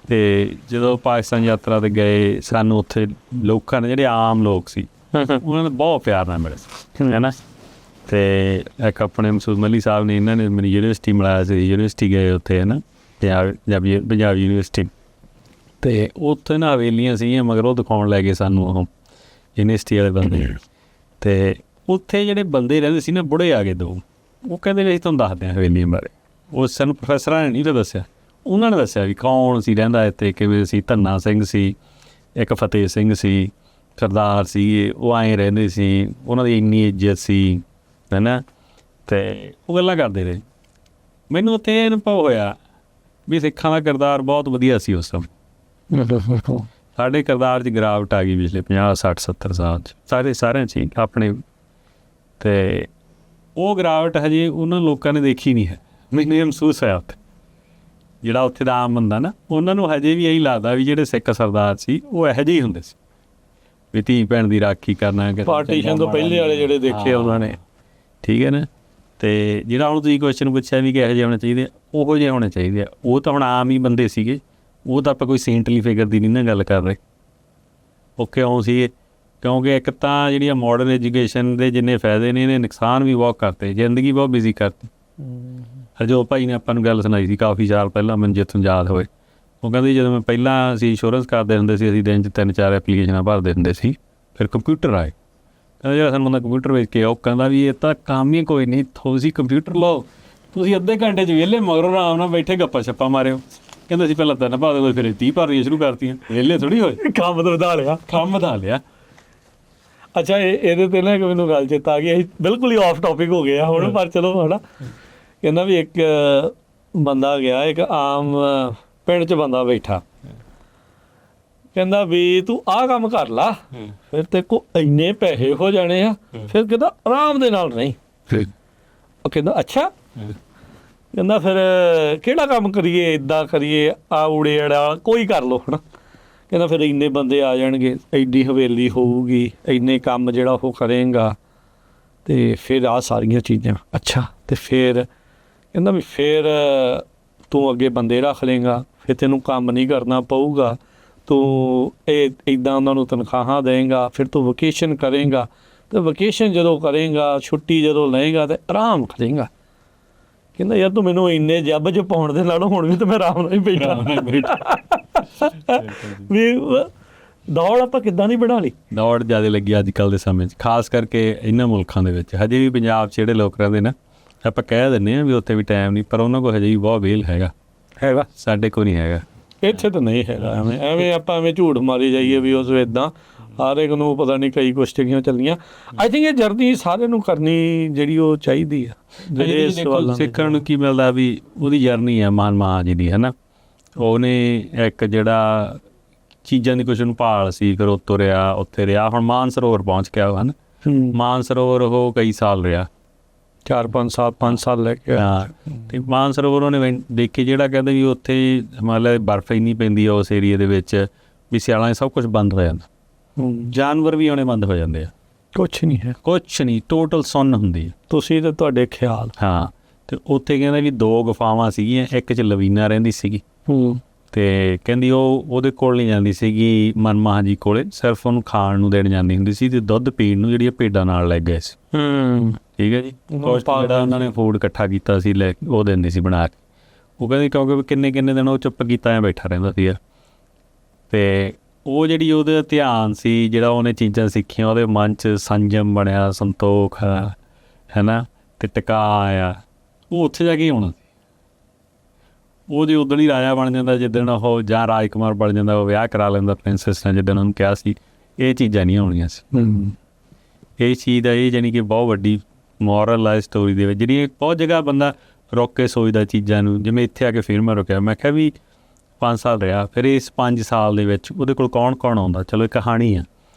ਅਤੇ ਜਦੋਂ ਪਾਕਿਸਤਾਨ ਯਾਤਰਾ 'ਤੇ ਗਏ, ਸਾਨੂੰ ਉੱਥੇ ਲੋਕਾਂ ਨੇ ਜਿਹੜੇ ਆਮ ਲੋਕ ਸੀ ਉਹਨਾਂ ਨੇ ਬਹੁਤ ਪਿਆਰ ਨਾਲ ਮਿਲੇ ਸੀ, ਹੈ ਨਾ। ਅਤੇ ਇੱਕ ਆਪਣੇ ਮਸੂਦ ਮਲੀ ਸਾਹਿਬ ਨੇ, ਇਹਨਾਂ ਨੇ ਮੈਨੂੰ ਯੂਨੀਵਰਸਿਟੀ ਮਿਲਾਇਆ ਸੀ, ਯੂਨੀਵਰਸਿਟੀ ਗਏ ਉੱਥੇ, ਹੈ ਨਾ, ਪੰਜਾਬ ਯੂਨੀਵਰਸਿਟੀ। ਅਤੇ ਉੱਥੇ ਨਾ ਹਵੇਲੀਆਂ ਸੀਗੀਆਂ, ਮਗਰ ਉਹ ਦਿਖਾਉਣ ਲੈ ਗਏ ਸਾਨੂੰ ਉਹ ਯੂਨੀਵਰਸਿਟੀ ਵਾਲੇ ਬੰਦੇ। ਅਤੇ ਉੱਥੇ ਜਿਹੜੇ ਬੰਦੇ ਰਹਿੰਦੇ ਸੀ ਨਾ, ਬੁੜੇ ਆ ਗਏ ਦੋ, ਉਹ ਕਹਿੰਦੇ ਵੀ ਅਸੀਂ ਤੁਹਾਨੂੰ ਦੱਸਦੇ ਹਾਂ ਹਵੇਲੀਆਂ ਬਾਰੇ। ਉਹ ਸਾਨੂੰ ਪ੍ਰੋਫੈਸਰਾਂ ਨੇ ਨਹੀਂ ਤਾਂ ਦੱਸਿਆ, ਉਹਨਾਂ ਨੇ ਦੱਸਿਆ ਵੀ ਕੌਣ ਸੀ ਰਹਿੰਦਾ ਇੱਥੇ, ਕਿਵੇਂ ਸੀ। ਧੰਨਾ ਸਿੰਘ ਸੀ, ਇੱਕ ਫਤਿਹ ਸਿੰਘ ਸੀ, ਸਰਦਾਰ ਸੀਗੇ, ਉਹ ਆਏਂ ਰਹਿੰਦੇ ਸੀ, ਉਹਨਾਂ ਦੀ ਇੰਨੀ ਇੱਜ਼ਤ ਸੀ, ਹੈ ਨਾ। ਅਤੇ ਉਹ ਗੱਲਾਂ ਕਰਦੇ ਰਹੇ। ਮੈਨੂੰ ਉੱਥੇ ਇਹ ਅਨੁਭਵ ਹੋਇਆ ਵੀ ਸਿੱਖਾਂ ਦਾ ਕਿਰਦਾਰ ਬਹੁਤ ਵਧੀਆ ਸੀ ਉਸ ਸਮੇਂ। ਸਾਡੇ ਕਿਰਦਾਰ 'ਚ ਗਿਰਾਵਟ ਆ ਗਈ ਪਿਛਲੇ 50, 60, 70 ਸਾਲ 'ਚ, ਸਾਰਿਆਂ 'ਚ ਹੀ ਆਪਣੇ। ਅਤੇ ਉਹ ਗਿਰਾਵਟ ਹਜੇ ਉਹਨਾਂ ਲੋਕਾਂ ਨੇ ਦੇਖੀ ਨਹੀਂ ਹੈ। ਮੈਨੂੰ ਇਹ ਮਹਿਸੂਸ ਹੋਇਆ ਉੱਥੇ, ਜਿਹੜਾ ਉੱਥੇ ਦਾ ਆਮ ਬੰਦਾ ਨਾ, ਉਹਨਾਂ ਨੂੰ ਹਜੇ ਵੀ ਇਹੀ ਲੱਗਦਾ ਵੀ ਜਿਹੜੇ ਸਿੱਖ ਸਰਦਾਰ ਸੀ ਉਹ ਇਹੋ ਜਿਹੇ ਹੀ ਹੁੰਦੇ ਸੀ, ਵੀ ਧੀ ਭੈਣ ਦੀ ਰਾਖੀ ਕਰਨਾ, ਪਾਰਟੀਸ਼ਨ ਤੋਂ ਪਹਿਲੇ ਵਾਲੇ ਜਿਹੜੇ ਦੇਖੇ ਉਹਨਾਂ ਨੇ, ਠੀਕ ਹੈ ਨਾ। ਅਤੇ ਜਿਹੜਾ ਹੁਣ ਤੁਸੀਂ ਕੁਐਸਚਨ ਪੁੱਛਿਆ ਵੀ ਕਿਹੋ ਜਿਹੇ ਹੋਣੇ ਚਾਹੀਦੇ ਆ, ਉਹੋ ਜਿਹੇ ਹੋਣੇ ਚਾਹੀਦੇ ਆ। ਉਹ ਤਾਂ ਹੁਣ ਆਮ ਹੀ ਬੰਦੇ ਸੀਗੇ, ਉਹ ਤਾਂ ਆਪਾਂ ਕੋਈ ਸੇਂਟਲੀ ਫਿਗਰ ਦੀ ਨਹੀਂ ਨਾ ਗੱਲ ਕਰ ਰਹੇ। ਉਹ ਕਿਉਂ ਸੀਗੇ? ਕਿਉਂਕਿ ਇੱਕ ਤਾਂ ਜਿਹੜੀ ਆ ਮੋਡਰਨ ਐਜੂਕੇਸ਼ਨ ਦੇ ਜਿੰਨੇ ਫਾਇਦੇ ਨੇ, ਇਹਨੇ ਨੁਕਸਾਨ ਵੀ ਬਹੁਤ ਕਰਤੇ, ਜ਼ਿੰਦਗੀ ਬਹੁਤ ਬਿਜ਼ੀ ਕਰਤੀ। ਹਰਜੋਤ ਭਾਈ ਨੇ ਆਪਾਂ ਨੂੰ ਗੱਲ ਸੁਣਾਈ ਸੀ ਕਾਫੀ ਸਾਲ ਪਹਿਲਾਂ, ਮੈਨੂੰ ਜਿੱਥੋਂ ਯਾਦ ਹੋਏ। ਉਹ ਕਹਿੰਦੇ ਜਦੋਂ ਮੈਂ ਪਹਿਲਾਂ ਅਸੀਂ ਇੰਸ਼ੋਰੈਂਸ ਕਰਦੇ ਹੁੰਦੇ ਸੀ, ਅਸੀਂ ਦਿਨ 'ਚ 3-4 ਐਪਲੀਕੇਸ਼ਨਾਂ ਭਰਦੇ ਹੁੰਦੇ ਸੀ, ਫਿਰ ਕੰਪਿਊਟਰ ਆਏ। ਕਹਿੰਦਾ ਜਿਹੜਾ ਸਾਨੂੰ ਬੰਦਾ ਕੰਪਿਊਟਰ ਵੇਚ ਕੇ, ਉਹ ਕਹਿੰਦਾ ਵੀ ਇਹ ਤਾਂ ਕੰਮ ਹੀ ਕੋਈ ਨਹੀਂ, ਤੁਸੀਂ ਕੰਪਿਊਟਰ ਲਓ, ਤੁਸੀਂ ਅੱਧੇ ਘੰਟੇ 'ਚ ਵਿਹਲੇ, ਮਗਰੋਂ ਆਰਾਮ ਨਾਲ ਬੈਠੇ ਗੱਪਾਂ ਛੱਪਾਂ ਮਾਰਿਓ। ਕਹਿੰਦਾ ਸੀ ਪਹਿਲਾਂ 3 ਪਾ ਦਿਓ, ਫਿਰ 30 ਭਰਨੀਆਂ ਸ਼ੁਰੂ ਕਰਤੀਆਂ। ਵਿਹਲੇ ਥੋੜ੍ਹੀ ਹੋਏ, ਕੰਮ ਤਾਂ ਵਧਾ ਲਿਆ। ਅੱਛਾ, ਇਹਦੇ ਤੇ ਨਾ ਇੱਕ ਮੈਨੂੰ ਗੱਲ ਚੇਤਾ ਆ ਗਈ, ਅਸੀਂ ਬਿਲਕੁਲ ਹੀ ਆਫ ਟੋਪਿਕ ਹੋ ਗਏ ਆ ਹੁਣ, ਪਰ ਚਲੋ ਹੈ ਨਾ। ਕਹਿੰਦਾ ਵੀ ਇੱਕ ਬੰਦਾ ਗਿਆ, ਇੱਕ ਆਮ ਪਿੰਡ 'ਚ ਬੰਦਾ ਬੈਠਾ, ਕਹਿੰਦਾ ਵੀ ਤੂੰ ਆਹ ਕੰਮ ਕਰ ਲਾ, ਫਿਰ ਤੇਰੇ ਕੋਲ ਇੰਨੇ ਪੈਸੇ ਹੋ ਜਾਣੇ ਆ। ਫਿਰ ਕਹਿੰਦਾ ਆਰਾਮ ਦੇ ਨਾਲ ਨਹੀਂ। ਉਹ ਕਹਿੰਦਾ ਅੱਛਾ, ਕਹਿੰਦਾ ਫਿਰ ਕਿਹੜਾ ਕੰਮ ਕਰੀਏ, ਇੱਦਾਂ ਕਰੀਏ, ਆ ਊੜੇ ਅੜਾ ਕੋਈ ਕਰ ਲਓ ਹੈ ਨਾ। ਕਹਿੰਦਾ ਫਿਰ ਇੰਨੇ ਬੰਦੇ ਆ ਜਾਣਗੇ, ਐਡੀ ਹਵੇਲੀ ਹੋਊਗੀ, ਇੰਨੇ ਕੰਮ ਜਿਹੜਾ ਉਹ ਕਰੇਗਾ, ਅਤੇ ਫਿਰ ਆਹ ਸਾਰੀਆਂ ਚੀਜ਼ਾਂ। ਅੱਛਾ, ਅਤੇ ਫਿਰ ਕਹਿੰਦਾ ਵੀ ਫਿਰ ਤੂੰ ਅੱਗੇ ਬੰਦੇ ਰੱਖ ਲਏਗਾ, ਫਿਰ ਤੈਨੂੰ ਕੰਮ ਨਹੀਂ ਕਰਨਾ ਪਊਗਾ, ਤੂੰ ਇਹ ਇੱਦਾਂ ਉਹਨਾਂ ਨੂੰ ਤਨਖਾਹਾਂ ਦੇਂਗਾ, ਫਿਰ ਤੂੰ ਵਕੇਸ਼ਨ ਕਰੇਂਗਾ, ਅਤੇ ਵਕੇਸ਼ਨ ਜਦੋਂ ਕਰੇਂਗਾ, ਛੁੱਟੀ ਜਦੋਂ ਲਏਗਾ, ਅਤੇ ਆਰਾਮ ਕਰੇਂਗਾ। ਕਹਿੰਦਾ ਯਾਰ ਤੂੰ ਮੈਨੂੰ ਇੰਨੇ ਜੱਬ 'ਚ ਪਾਉਣ ਦੇ ਨਾਲੋਂ ਹੁਣ ਵੀ ਤਾਂ ਮੈਂ ਆਰਾਮ ਨਾਲ ਹੀ ਬੈਠਾ। ਵੀ ਦੌੜ ਆਪਾਂ ਕਿੱਦਾਂ ਨਹੀਂ ਬਣਾ ਲਈ? ਦੌੜ ਜ਼ਿਆਦਾ ਲੱਗੀ ਅੱਜ ਕੱਲ੍ਹ ਦੇ ਸਮੇਂ 'ਚ, ਖਾਸ ਕਰਕੇ ਇਹਨਾਂ ਮੁਲਕਾਂ ਦੇ ਵਿੱਚ। ਹਜੇ ਵੀ ਪੰਜਾਬ 'ਚ ਜਿਹੜੇ ਲੋਕ ਰਹਿੰਦੇ ਨਾ, ਆਪਾਂ ਕਹਿ ਦਿੰਦੇ ਹਾਂ ਵੀ ਉੱਥੇ ਵੀ ਟਾਈਮ ਨਹੀਂ, ਪਰ ਉਹਨਾਂ ਕੋਲ ਹਜੇ ਵੀ ਬਹੁਤ ਵੇਲ ਹੈਗਾ। ਸਾਡੇ ਕੋਲ ਨਹੀਂ ਹੈਗਾ, ਇੱਥੇ ਤਾਂ ਨਹੀਂ ਹੈਗਾ। ਐਵੇਂ ਆਪਾਂ ਝੂਠ ਮਾਰੀ ਜਾਈਏ ਵੀ ਉਸ ਇੱਦਾਂ ਹਰ ਇੱਕ ਨੂੰ ਪਤਾ ਨਹੀਂ ਕਈ ਕੁਛ ਚੰਗੀਆਂ ਚੱਲੀਆਂ। ਆਈ ਥਿੰਕ ਇਹ ਜਰਨੀ ਸਾਰਿਆਂ ਨੂੰ ਕਰਨੀ ਜਿਹੜੀ ਉਹ ਚਾਹੀਦੀ ਆ। ਸਿੱਖਣ ਨੂੰ ਕੀ ਮਿਲਦਾ ਵੀ ਉਹਦੀ ਜਰਨੀ ਆ ਮਹਾਤਮਾ ਜੀ ਦੀ, ਹੈ ਨਾ। ਉਹਨੇ ਇੱਕ ਜਿਹੜਾ ਚੀਜ਼ਾਂ ਦੀ ਕੁਛ ਨੂੰ ਭਾਲ ਸੀ, ਫਿਰ ਉਹ ਤੁਰਿਆ, ਉੱਥੇ ਰਿਹਾ, ਹੁਣ ਮਾਨਸਰੋਵਰ ਪਹੁੰਚ ਗਿਆ ਉਹ, ਹੈ ਨਾ। ਮਾਨਸਰੋਵਰ ਉਹ ਕਈ ਸਾਲ ਰਿਹਾ, 4-5 ਸਾਲ ਲੈ ਕੇ। ਅਤੇ ਮਾਨਸਰੋਵਰ ਉਹਨੇ ਦੇਖੇ, ਜਿਹੜਾ ਕਹਿੰਦੇ ਵੀ ਉੱਥੇ ਮਤਲਬ ਬਰਫ਼ ਇੰਨੀ ਪੈਂਦੀ ਆ ਉਸ ਏਰੀਏ ਦੇ ਵਿੱਚ ਵੀ ਸਿਆਲਾਂ 'ਚ ਸਭ ਕੁਛ ਬੰਦ ਹੋ ਜਾਂਦਾ, ਜਾਨਵਰ ਵੀ ਆਉਣੇ ਬੰਦ ਹੋ ਜਾਂਦੇ ਆ, ਕੁਛ ਨਹੀਂ, ਟੋਟਲ ਸੁੰਨ ਹੁੰਦੀ ਹੈ। ਤੁਸੀਂ ਅਤੇ ਤੁਹਾਡੇ ਖਿਆਲ। ਹਾਂ, ਅਤੇ ਉੱਥੇ ਕਹਿੰਦਾ ਵੀ 2 ਗੁਫਾਵਾਂ ਸੀਗੀਆਂ, ਇੱਕ 'ਚ ਲਵੀਨਾ ਰਹਿੰਦੀ ਸੀਗੀ, ਅਤੇ ਕਹਿੰਦੀ ਉਹਦੇ ਕੋਲ ਨਹੀਂ ਜਾਂਦੀ ਸੀਗੀ ਮਨਮੋਹਨ ਜੀ ਕੋਲ, ਸਿਰਫ ਉਹਨੂੰ ਖਾਣ ਨੂੰ ਦੇਣ ਜਾਂਦੀ ਹੁੰਦੀ ਸੀ, ਅਤੇ ਦੁੱਧ ਪੀਣ ਨੂੰ ਜਿਹੜੀਆਂ ਭੇਡਾਂ ਨਾਲ ਲੈ ਗਏ ਸੀ। ਠੀਕ ਹੈ ਜੀ। ਕੁਛ ਜਿਹੜਾ ਉਹਨਾਂ ਨੇ ਫੂਡ ਇਕੱਠਾ ਕੀਤਾ ਸੀ, ਉਹ ਦਿੰਦੇ ਸੀ ਬਣਾ ਕੇ। ਉਹ ਕਹਿੰਦੇ ਕਿਉਂਕਿ ਕਿੰਨੇ ਦਿਨ ਉਹ ਚੁੱਪ ਕੀਤਾ ਐਂ ਬੈਠਾ ਰਹਿੰਦਾ ਸੀਗਾ, ਅਤੇ ਉਹ ਜਿਹੜੀ ਉਹਦਾ ਧਿਆਨ ਸੀ, ਜਿਹੜਾ ਉਹਨੇ ਚੀਜ਼ਾਂ ਸਿੱਖੀਆਂ, ਉਹਦੇ ਮਨ 'ਚ ਸੰਜਮ ਬਣਿਆ, ਸੰਤੋਖ ਹੈ ਨਾ, ਅਤੇ ਟਿਕਾ ਆਇਆ। ਉਹ ਉੱਥੇ ਜਾ ਕੇ ਆਉਣਾ ਸੀ। ਉਹ ਜੇ ਉੱਦਣ ਹੀ ਰਾਜਾ ਬਣ ਜਾਂਦਾ ਜਿੱਦਣ ਉਹ, ਜਾਂ ਰਾਜਕੁਮਾਰ ਬਣ ਜਾਂਦਾ, ਉਹ ਵਿਆਹ ਕਰਾ ਲੈਂਦਾ ਪ੍ਰਿੰਸੈਸ ਨਾਲ ਜਿੱਦਣ ਉਹਨੂੰ ਕਿਹਾ ਸੀ। ਇਹ ਚੀਜ਼ਾਂ ਨਹੀਂ ਆਉਣੀਆਂ ਸੀ। ਇਹ ਚੀਜ਼ ਦਾ ਇਹ ਜਾਣੀ ਕਿ ਬਹੁਤ ਵੱਡੀ ਮੋਰਲ ਆ ਸਟੋਰੀ ਦੇ ਵਿੱਚ, ਜਿਹੜੀ ਬਹੁਤ ਜਗ੍ਹਾ ਬੰਦਾ ਰੁਕ ਕੇ ਸੋਚਦਾ ਚੀਜ਼ਾਂ ਨੂੰ। ਜਿਵੇਂ ਇੱਥੇ ਆ ਕੇ ਫਿਰ ਮੈਂ ਰੁਕਿਆ, ਮੈਂ ਕਿਹਾ ਵੀ 5 ਸਾਲ ਰਿਹਾ, ਫਿਰ ਇਸ 5 ਸਾਲ ਦੇ ਵਿੱਚ ਉਹਦੇ ਕੋਲ ਕੌਣ ਆਉਂਦਾ। ਚਲੋ ਇਹ ਕਹਾਣੀ ਆ,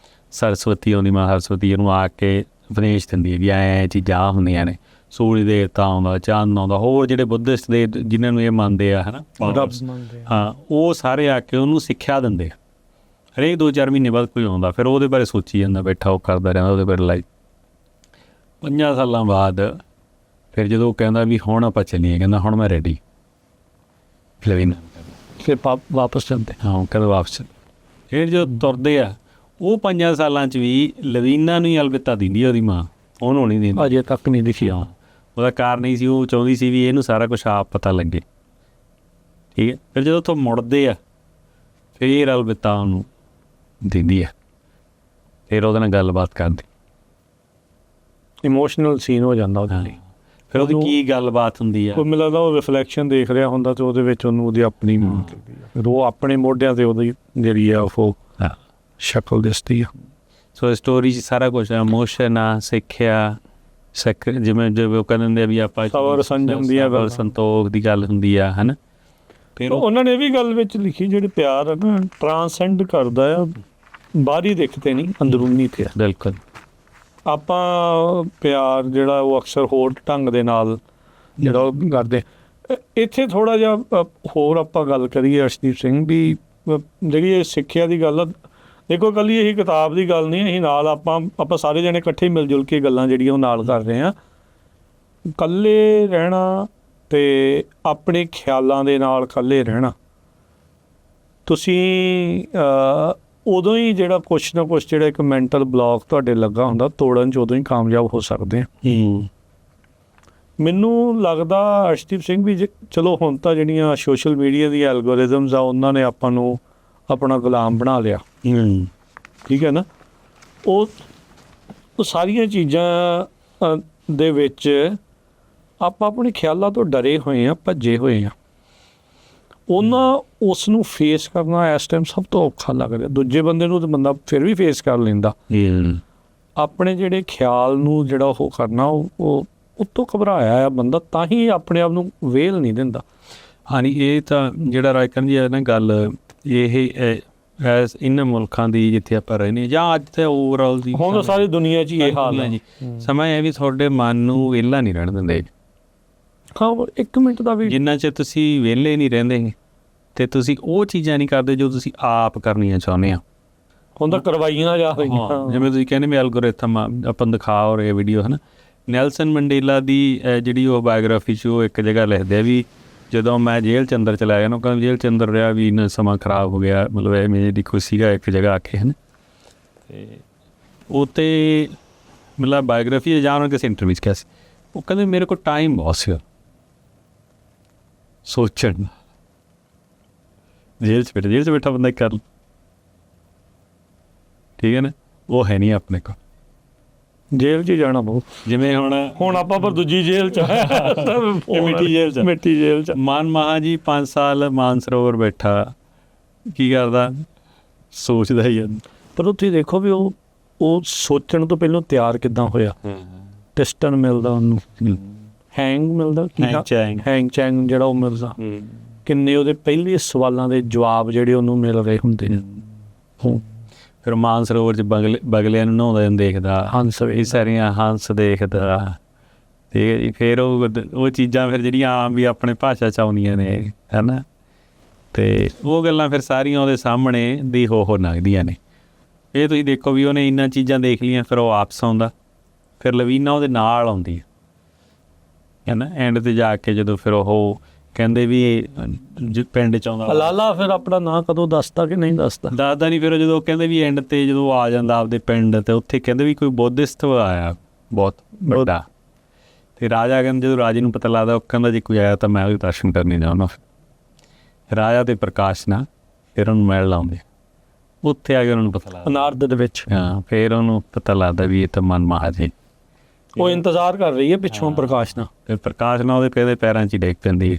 ਸਰਸਵਤੀ ਆਉਂਦੀ, ਮਾਂ ਸਰਸਵਤੀ ਉਹਨੂੰ ਆ ਕੇ ਉਪਦੇਸ਼ ਦਿੰਦੀ ਹੈ ਵੀ ਐਂ ਚੀਜ਼ਾਂ ਹੁੰਦੀਆਂ ਨੇ, ਸੂਰਜ ਦੇਵਤਾ ਆਉਂਦਾ, ਚੰਨ ਆਉਂਦਾ, ਹੋਰ ਜਿਹੜੇ ਬੁੱਧਿਸਟ ਦੇ ਜਿਨ੍ਹਾਂ ਨੂੰ ਇਹ ਮੰਨਦੇ ਆ, ਹੈ ਨਾ, ਹਾਂ, ਉਹ ਸਾਰੇ ਆ ਕੇ ਉਹਨੂੰ ਸਿੱਖਿਆ ਦਿੰਦੇ ਆ। ਹਰੇਕ 2-4 ਮਹੀਨੇ ਬਾਅਦ ਕੋਈ ਆਉਂਦਾ, ਫਿਰ ਉਹਦੇ ਬਾਰੇ ਸੋਚੀ ਜਾਂਦਾ, ਬੈਠਾ ਉਹ ਕਰਦਾ ਰਹਿੰਦਾ ਉਹਦੇ ਬਾਰੇ ਲਾਈਕ। 5 ਸਾਲਾਂ ਬਾਅਦ ਫਿਰ ਜਦੋਂ ਉਹ ਕਹਿੰਦਾ ਵੀ ਹੁਣ ਆਪਾਂ ਚੱਲੀਏ, ਕਹਿੰਦਾ ਹੁਣ ਮੈਂ ਰੈਡੀ, ਲਵੀਨਾ ਫਿਰ ਵਾਪਸ ਜਾਂਦੇ। ਹਾਂ, ਉਹ ਕਹਿੰਦਾ ਵਾਪਸ ਚੱਲ। ਫਿਰ ਜਦੋਂ ਤੁਰਦੇ ਆ, ਉਹ 5 ਸਾਲਾਂ 'ਚ ਵੀ ਲਵੀਨਾ ਨੂੰ ਹੀ ਅਲਵਿਦਾ ਦਿੰਦੀ ਉਹਦੀ ਮਾਂ, ਉਹਨੂੰ ਨਹੀਂ ਦਿੰਦੀ, ਅਜੇ ਤੱਕ ਨਹੀਂ ਦਿਖੀ। ਉਹਦਾ ਕਾਰਨ ਨਹੀਂ ਸੀ, ਉਹ ਚਾਹੁੰਦੀ ਸੀ ਵੀ ਇਹਨੂੰ ਸਾਰਾ ਕੁਛ ਆਪ ਪਤਾ ਲੱਗੇ। ਠੀਕ ਹੈ। ਫਿਰ ਜਦੋਂ ਉੱਥੋਂ ਮੁੜਦੇ ਆ, ਫਿਰ ਅਲਵਿਦਾ ਉਹਨੂੰ ਦਿੰਦੀ ਆ, ਫਿਰ ਉਹਦੇ ਨਾਲ ਗੱਲਬਾਤ ਕਰਦੀ। ਇਮੋਸ਼ਨਲ ਸੀਨ ਹੋ ਜਾਂਦਾ ਉਹਦੇ ਲਈ। ਫਿਰ ਉਹਦੀ ਕੀ ਗੱਲਬਾਤ ਹੁੰਦੀ ਆ, ਉਹ ਮੈਨੂੰ ਲੱਗਦਾ ਉਹ ਰਿਫਲੈਕਸ਼ਨ ਦੇਖ ਰਿਹਾ ਹੁੰਦਾ, ਅਤੇ ਉਹਦੇ ਵਿੱਚ ਉਹਨੂੰ ਉਹਦੀ ਆਪਣੀ ਫਿਰ ਉਹ ਆਪਣੇ ਮੋਢਿਆਂ 'ਤੇ ਉਹਦੀ ਜਿਹੜੀ ਆ ਉਹ ਸ਼ਕਲ ਦਿਸਦੀ ਆ। ਸੋ ਸਟੋਰੀ 'ਚ ਸਾਰਾ ਕੁਛ ਇਮੋਸ਼ਨ ਆ, ਸਿੱਖਿਆ, ਜਿਵੇਂ ਉਹ ਕਹਿੰਦੇ ਹੁੰਦੇ ਆ ਵੀ ਆਪਾਂ ਸਬਰ ਸੰਜਮ ਦੀਆਂ ਗੱਲ, ਸੰਤੋਖ ਦੀ ਗੱਲ ਹੁੰਦੀ ਆ, ਹੈ ਨਾ। ਫਿਰ ਉਹਨਾਂ ਨੇ ਇਹ ਵੀ ਗੱਲ ਵਿੱਚ ਲਿਖੀ, ਜਿਹੜੇ ਪਿਆਰ ਆ ਨਾ ਟਰਾਂਸੈਂਡ ਕਰਦਾ ਆ, ਬਾਹਰੀ ਦਿਖਤੇ ਨਹੀਂ, ਅੰਦਰੂਨੀ ਤੇ। ਬਿਲਕੁਲ। ਆਪਾਂ ਪਿਆਰ ਜਿਹੜਾ ਉਹ ਅਕਸਰ ਹੋਰ ਢੰਗ ਦੇ ਨਾਲ ਜਿਹੜਾ ਉਹ ਕਰਦੇ। ਇੱਥੇ ਥੋੜ੍ਹਾ ਜਿਹਾ ਹੋਰ ਆਪਾਂ ਗੱਲ ਕਰੀਏ ਅਰਸ਼ਦੀਪ ਸਿੰਘ, ਵੀ ਜਿਹੜੀ ਇਹ ਸਿੱਖਿਆ ਦੀ ਗੱਲ ਆ, ਦੇਖੋ ਇਕੱਲੀ ਇਹੀ ਕਿਤਾਬ ਦੀ ਗੱਲ ਨਹੀਂ, ਅਸੀਂ ਨਾਲ ਆਪਾਂ ਸਾਰੇ ਜਣੇ ਇਕੱਠੇ ਮਿਲ ਜੁਲ ਕੇ ਗੱਲਾਂ ਜਿਹੜੀਆਂ ਉਹ ਨਾਲ ਕਰ ਰਹੇ ਹਾਂ। ਇਕੱਲੇ ਰਹਿਣਾ ਅਤੇ ਆਪਣੇ ਖਿਆਲਾਂ ਦੇ ਨਾਲ ਇਕੱਲੇ ਰਹਿਣਾ, ਤੁਸੀਂ ਉਦੋਂ ਹੀ ਜਿਹੜਾ ਕੁਛ ਨਾ ਕੁਛ ਜਿਹੜਾ ਇੱਕ ਮੈਂਟਲ ਬਲੋਕ ਤੁਹਾਡੇ ਲੱਗਾ ਹੁੰਦਾ, ਤੋੜਨ 'ਚ ਉਦੋਂ ਹੀ ਕਾਮਯਾਬ ਹੋ ਸਕਦੇ ਆ। ਮੈਨੂੰ ਲੱਗਦਾ ਅਰਸ਼ਦੀਪ ਸਿੰਘ ਵੀ ਚਲੋ ਹੁਣ ਤਾਂ ਜਿਹੜੀਆਂ ਸੋਸ਼ਲ ਮੀਡੀਆ ਦੀਆਂ ਐਲਗੋਰਿਜ਼ਮਸ ਆ, ਉਹਨਾਂ ਨੇ ਆਪਾਂ ਨੂੰ ਆਪਣਾ ਗੁਲਾਮ ਬਣਾ ਲਿਆ। ਠੀਕ ਹੈ ਨਾ। ਉਹ ਸਾਰੀਆਂ ਚੀਜ਼ਾਂ ਦੇ ਵਿੱਚ ਆਪਾਂ ਆਪਣੇ ਖਿਆਲਾਂ ਤੋਂ ਡਰੇ ਹੋਏ ਹਾਂ, ਭੱਜੇ ਹੋਏ ਹਾਂ। ਉਹਨਾਂ ਉਸ ਨੂੰ ਫੇਸ ਕਰਨਾ ਇਸ ਟਾਈਮ ਸਭ ਤੋਂ ਔਖਾ ਲੱਗ ਰਿਹਾ। ਦੂਜੇ ਬੰਦੇ ਨੂੰ ਤਾਂ ਬੰਦਾ ਫਿਰ ਵੀ ਫੇਸ ਕਰ ਲੈਂਦਾ, ਆਪਣੇ ਜਿਹੜੇ ਖਿਆਲ ਨੂੰ ਜਿਹੜਾ ਉਹ ਕਰਨਾ ਉਹ ਉੱਤੋਂ ਘਬਰਾਇਆ ਆ ਬੰਦਾ, ਤਾਂ ਹੀ ਆਪਣੇ ਆਪ ਨੂੰ ਵੇਲ ਨਹੀਂ ਦਿੰਦਾ। ਹਾਂਜੀ, ਇਹ ਤਾਂ ਜਿਹੜਾ ਰਾਜਕਰਨ ਜੀ ਹੈ ਨਾ ਗੱਲ, ਇਹ ਇਹਨਾਂ ਮੁਲਕਾਂ ਦੀ ਜਿੱਥੇ ਆਪਾਂ ਰਹਿੰਦੇ ਜਾਂ ਅੱਜ ਤਾਂ ਓਵਰਆਲ ਜੀ ਹੁਣ ਤਾਂ ਸਾਰੀ ਦੁਨੀਆ 'ਚ ਹੀ ਇਹ ਹਾਲ ਹੈ ਜੀ। ਸਮਾਂ ਇਹ ਵੀ ਤੁਹਾਡੇ ਮਨ ਨੂੰ ਵਿਹਲਾ ਨਹੀਂ ਰਹਿਣ ਦਿੰਦੇ। ਹਾਂ, 1 ਮਿੰਟ ਦਾ ਵੀ ਜਿੰਨਾ ਚਿਰ ਤੁਸੀਂ ਵਿਹਲੇ ਨਹੀਂ ਰਹਿੰਦੇ ਤੇ ਤੁਸੀਂ ਉਹ ਚੀਜ਼ਾਂ ਨਹੀਂ ਕਰਦੇ ਜੋ ਤੁਸੀਂ ਆਪ ਕਰਨੀਆਂ ਚਾਹੁੰਦੇ ਆ। ਹੁਣ ਤਾਂ ਕਰਵਾਈਆਂ ਜਾ ਰਹੀਆਂ, ਜਿਵੇਂ ਤੁਸੀਂ ਕਹਿੰਦੇ ਵੀ ਐਲਗੋਰਿਥਮ ਆਪਾਂ ਦਿਖਾ ਹੋ ਰਹੇ ਵੀਡੀਓ ਹੈ ਨਾ। ਨੈਲਸਨ ਮੰਡੇਲਾ ਦੀ ਜਿਹੜੀ ਉਹ ਬਾਇਓਗ੍ਰਾਫੀ 'ਚ ਉਹ ਇੱਕ ਜਗ੍ਹਾ ਲਿਖਦੇ ਆ ਵੀ ਜਦੋਂ ਮੈਂ ਜੇਲ੍ਹ 'ਚ ਅੰਦਰ ਚਲਾ ਗਿਆ ਨਾ, ਕਹਿੰਦਾ ਜੇਲ੍ਹ 'ਚ ਅੰਦਰ ਰਿਹਾ ਵੀ ਇੰਨਾ ਸਮਾਂ ਖਰਾਬ ਹੋ ਗਿਆ, ਮਤਲਬ ਐਵੇਂ ਦੀ ਕੁਛ ਸੀਗਾ ਇੱਕ ਜਗ੍ਹਾ ਆ ਕੇ ਹੈ ਨਾ। ਅਤੇ ਉਹ 'ਤੇ ਮਤਲਬ ਬਾਇਓਗ੍ਰਾਫੀ ਜਾਂ ਉਹਨਾਂ ਕਿਸੇ ਇੰਟਰਵਿਊ 'ਚ ਕਿਹਾ ਸੀ, ਉਹ ਕਹਿੰਦੇ ਮੇਰੇ ਕੋਲ ਟਾਈਮ ਬਹੁਤ ਸੀਗਾ ਸੋਚਣ। ਜੇਲ੍ਹ 'ਚ ਬੈਠਾ ਬੰਦਾ ਕਰ ਠੀਕ ਹੈ ਨਾ, ਉਹ ਹੈ ਨਹੀਂ ਆਪਣੇ ਕੋਲ। ਜੇਲ੍ਹ 'ਚ ਜਾਣਾ ਬਹੁਤ, ਜਿਵੇਂ ਹੁਣ ਆਪਾਂ ਪਰ ਦੂਜੀ ਜੇਲ੍ਹ 'ਚ ਮਿੱਠੀ ਜੇਲ੍ਹ 'ਚ ਮਨ ਮਹਾ ਜੀ 5 ਸਾਲ ਮਾਨਸਰੋਵਰ ਬੈਠਾ, ਕੀ ਕਰਦਾ, ਸੋਚਦਾ ਹੀ ਆ। ਪਰ ਉੱਥੇ ਦੇਖੋ ਵੀ ਉਹ ਸੋਚਣ ਤੋਂ ਪਹਿਲਾਂ ਤਿਆਰ ਕਿੱਦਾਂ ਹੋਇਆ। ਟਿਸਟਨ ਮਿਲਦਾ ਉਹਨੂੰ, ਹੈਂਗ ਮਿਲਦਾ, ਹੈਂਗ ਚੈਂਗ ਜਿਹੜਾ ਉਹ ਮਿਲਦਾ, ਕਿੰਨੇ ਉਹਦੇ ਪਹਿਲੇ ਸਵਾਲਾਂ ਦੇ ਜਵਾਬ ਜਿਹੜੇ ਉਹਨੂੰ ਮਿਲ ਰਹੇ ਹੁੰਦੇ ਨੇ। ਫਿਰ ਮਾਨਸਰੋਵਰ 'ਚ ਬਗਲਿਆਂ ਨੂੰ ਨਹਾਉਂਦੇ ਦੇਖਦਾ, ਹੰਸ ਇਹ ਸਾਰੀਆਂ ਹੰਸ ਦੇਖਦਾ, ਠੀਕ ਹੈ ਜੀ। ਫਿਰ ਉਹ ਚੀਜ਼ਾਂ ਫਿਰ ਜਿਹੜੀਆਂ ਆਮ ਵੀ ਆਪਣੇ ਭਾਸ਼ਾ 'ਚ ਆਉਂਦੀਆਂ ਨੇ ਹੈ ਨਾ, ਅਤੇ ਉਹ ਗੱਲਾਂ ਫਿਰ ਸਾਰੀਆਂ ਉਹਦੇ ਸਾਹਮਣੇ ਦੀ ਹੋ ਲੱਗਦੀਆਂ ਨੇ। ਇਹ ਤੁਸੀਂ ਦੇਖੋ ਵੀ ਉਹਨੇ ਇੰਨਾਂ ਚੀਜ਼ਾਂ ਦੇਖ ਲਈਆਂ, ਫਿਰ ਉਹ ਵਾਪਸ ਆਉਂਦਾ, ਫਿਰ ਲਵੀਨਾ ਉਹਦੇ ਨਾਲ ਆਉਂਦੀ ਹੈ ਨਾ ਐਂਡ 'ਤੇ ਜਾ ਕੇ, ਜਦੋਂ ਫਿਰ ਉਹ ਕਹਿੰਦੇ ਵੀ ਪਿੰਡ 'ਚ ਆਉਂਦਾ ਲਾਲਾ, ਫਿਰ ਆਪਣਾ ਨਾਂ ਕਦੋਂ ਦੱਸਦਾ ਕਿ ਨਹੀਂ ਦੱਸਦਾ ਨਹੀਂ। ਫਿਰ ਜਦੋਂ ਕਹਿੰਦੇ ਵੀ ਐਂਡ 'ਤੇ ਜਦੋਂ ਆ ਜਾਂਦਾ ਆਪਦੇ ਪਿੰਡ, ਅਤੇ ਉੱਥੇ ਕਹਿੰਦੇ ਵੀ ਕੋਈ ਬੁੱਧਿਸਟ ਆਇਆ ਬਹੁਤ ਵੱਡਾ, ਅਤੇ ਰਾਜਾ ਕਹਿੰਦੇ ਜਦੋਂ ਰਾਜੇ ਨੂੰ ਪਤਾ ਲੱਗਦਾ, ਉਹ ਕਹਿੰਦਾ ਜੇ ਕੋਈ ਆਇਆ ਤਾਂ ਮੈਂ ਉਹਦੇ ਦਰਸ਼ਨ ਕਰਨੇ ਚਾਹੁੰਦਾ। ਰਾਜਾ ਅਤੇ ਪ੍ਰਕਾਸ਼ ਨਾਲ ਫਿਰ ਉਹਨੂੰ ਮਿਲ ਲਾਉਂਦੇ, ਉੱਥੇ ਆ ਕੇ ਉਹਨਾਂ ਨੂੰ ਪਤਾ ਲੱਗਦਾ ਅਨਾਰਦ ਦੇ ਵਿੱਚ। ਹਾਂ, ਫਿਰ ਉਹਨੂੰ ਪਤਾ ਲੱਗਦਾ ਵੀ ਇਹ ਤਾਂ ਮਨ ਮਹਾਰਾਜ, ਉਹ ਇੰਤਜ਼ਾਰ ਕਰ ਰਹੀ ਹੈ ਪਿੱਛੋਂ ਪ੍ਰਕਾਸ਼ ਨਾਲ। ਫਿਰ ਪ੍ਰਕਾਸ਼ ਨਾਲ ਉਹਦੇ ਪੈਰਾਂ 'ਚ ਹੀ ਡਿੱਗ ਪੈਂਦੀ,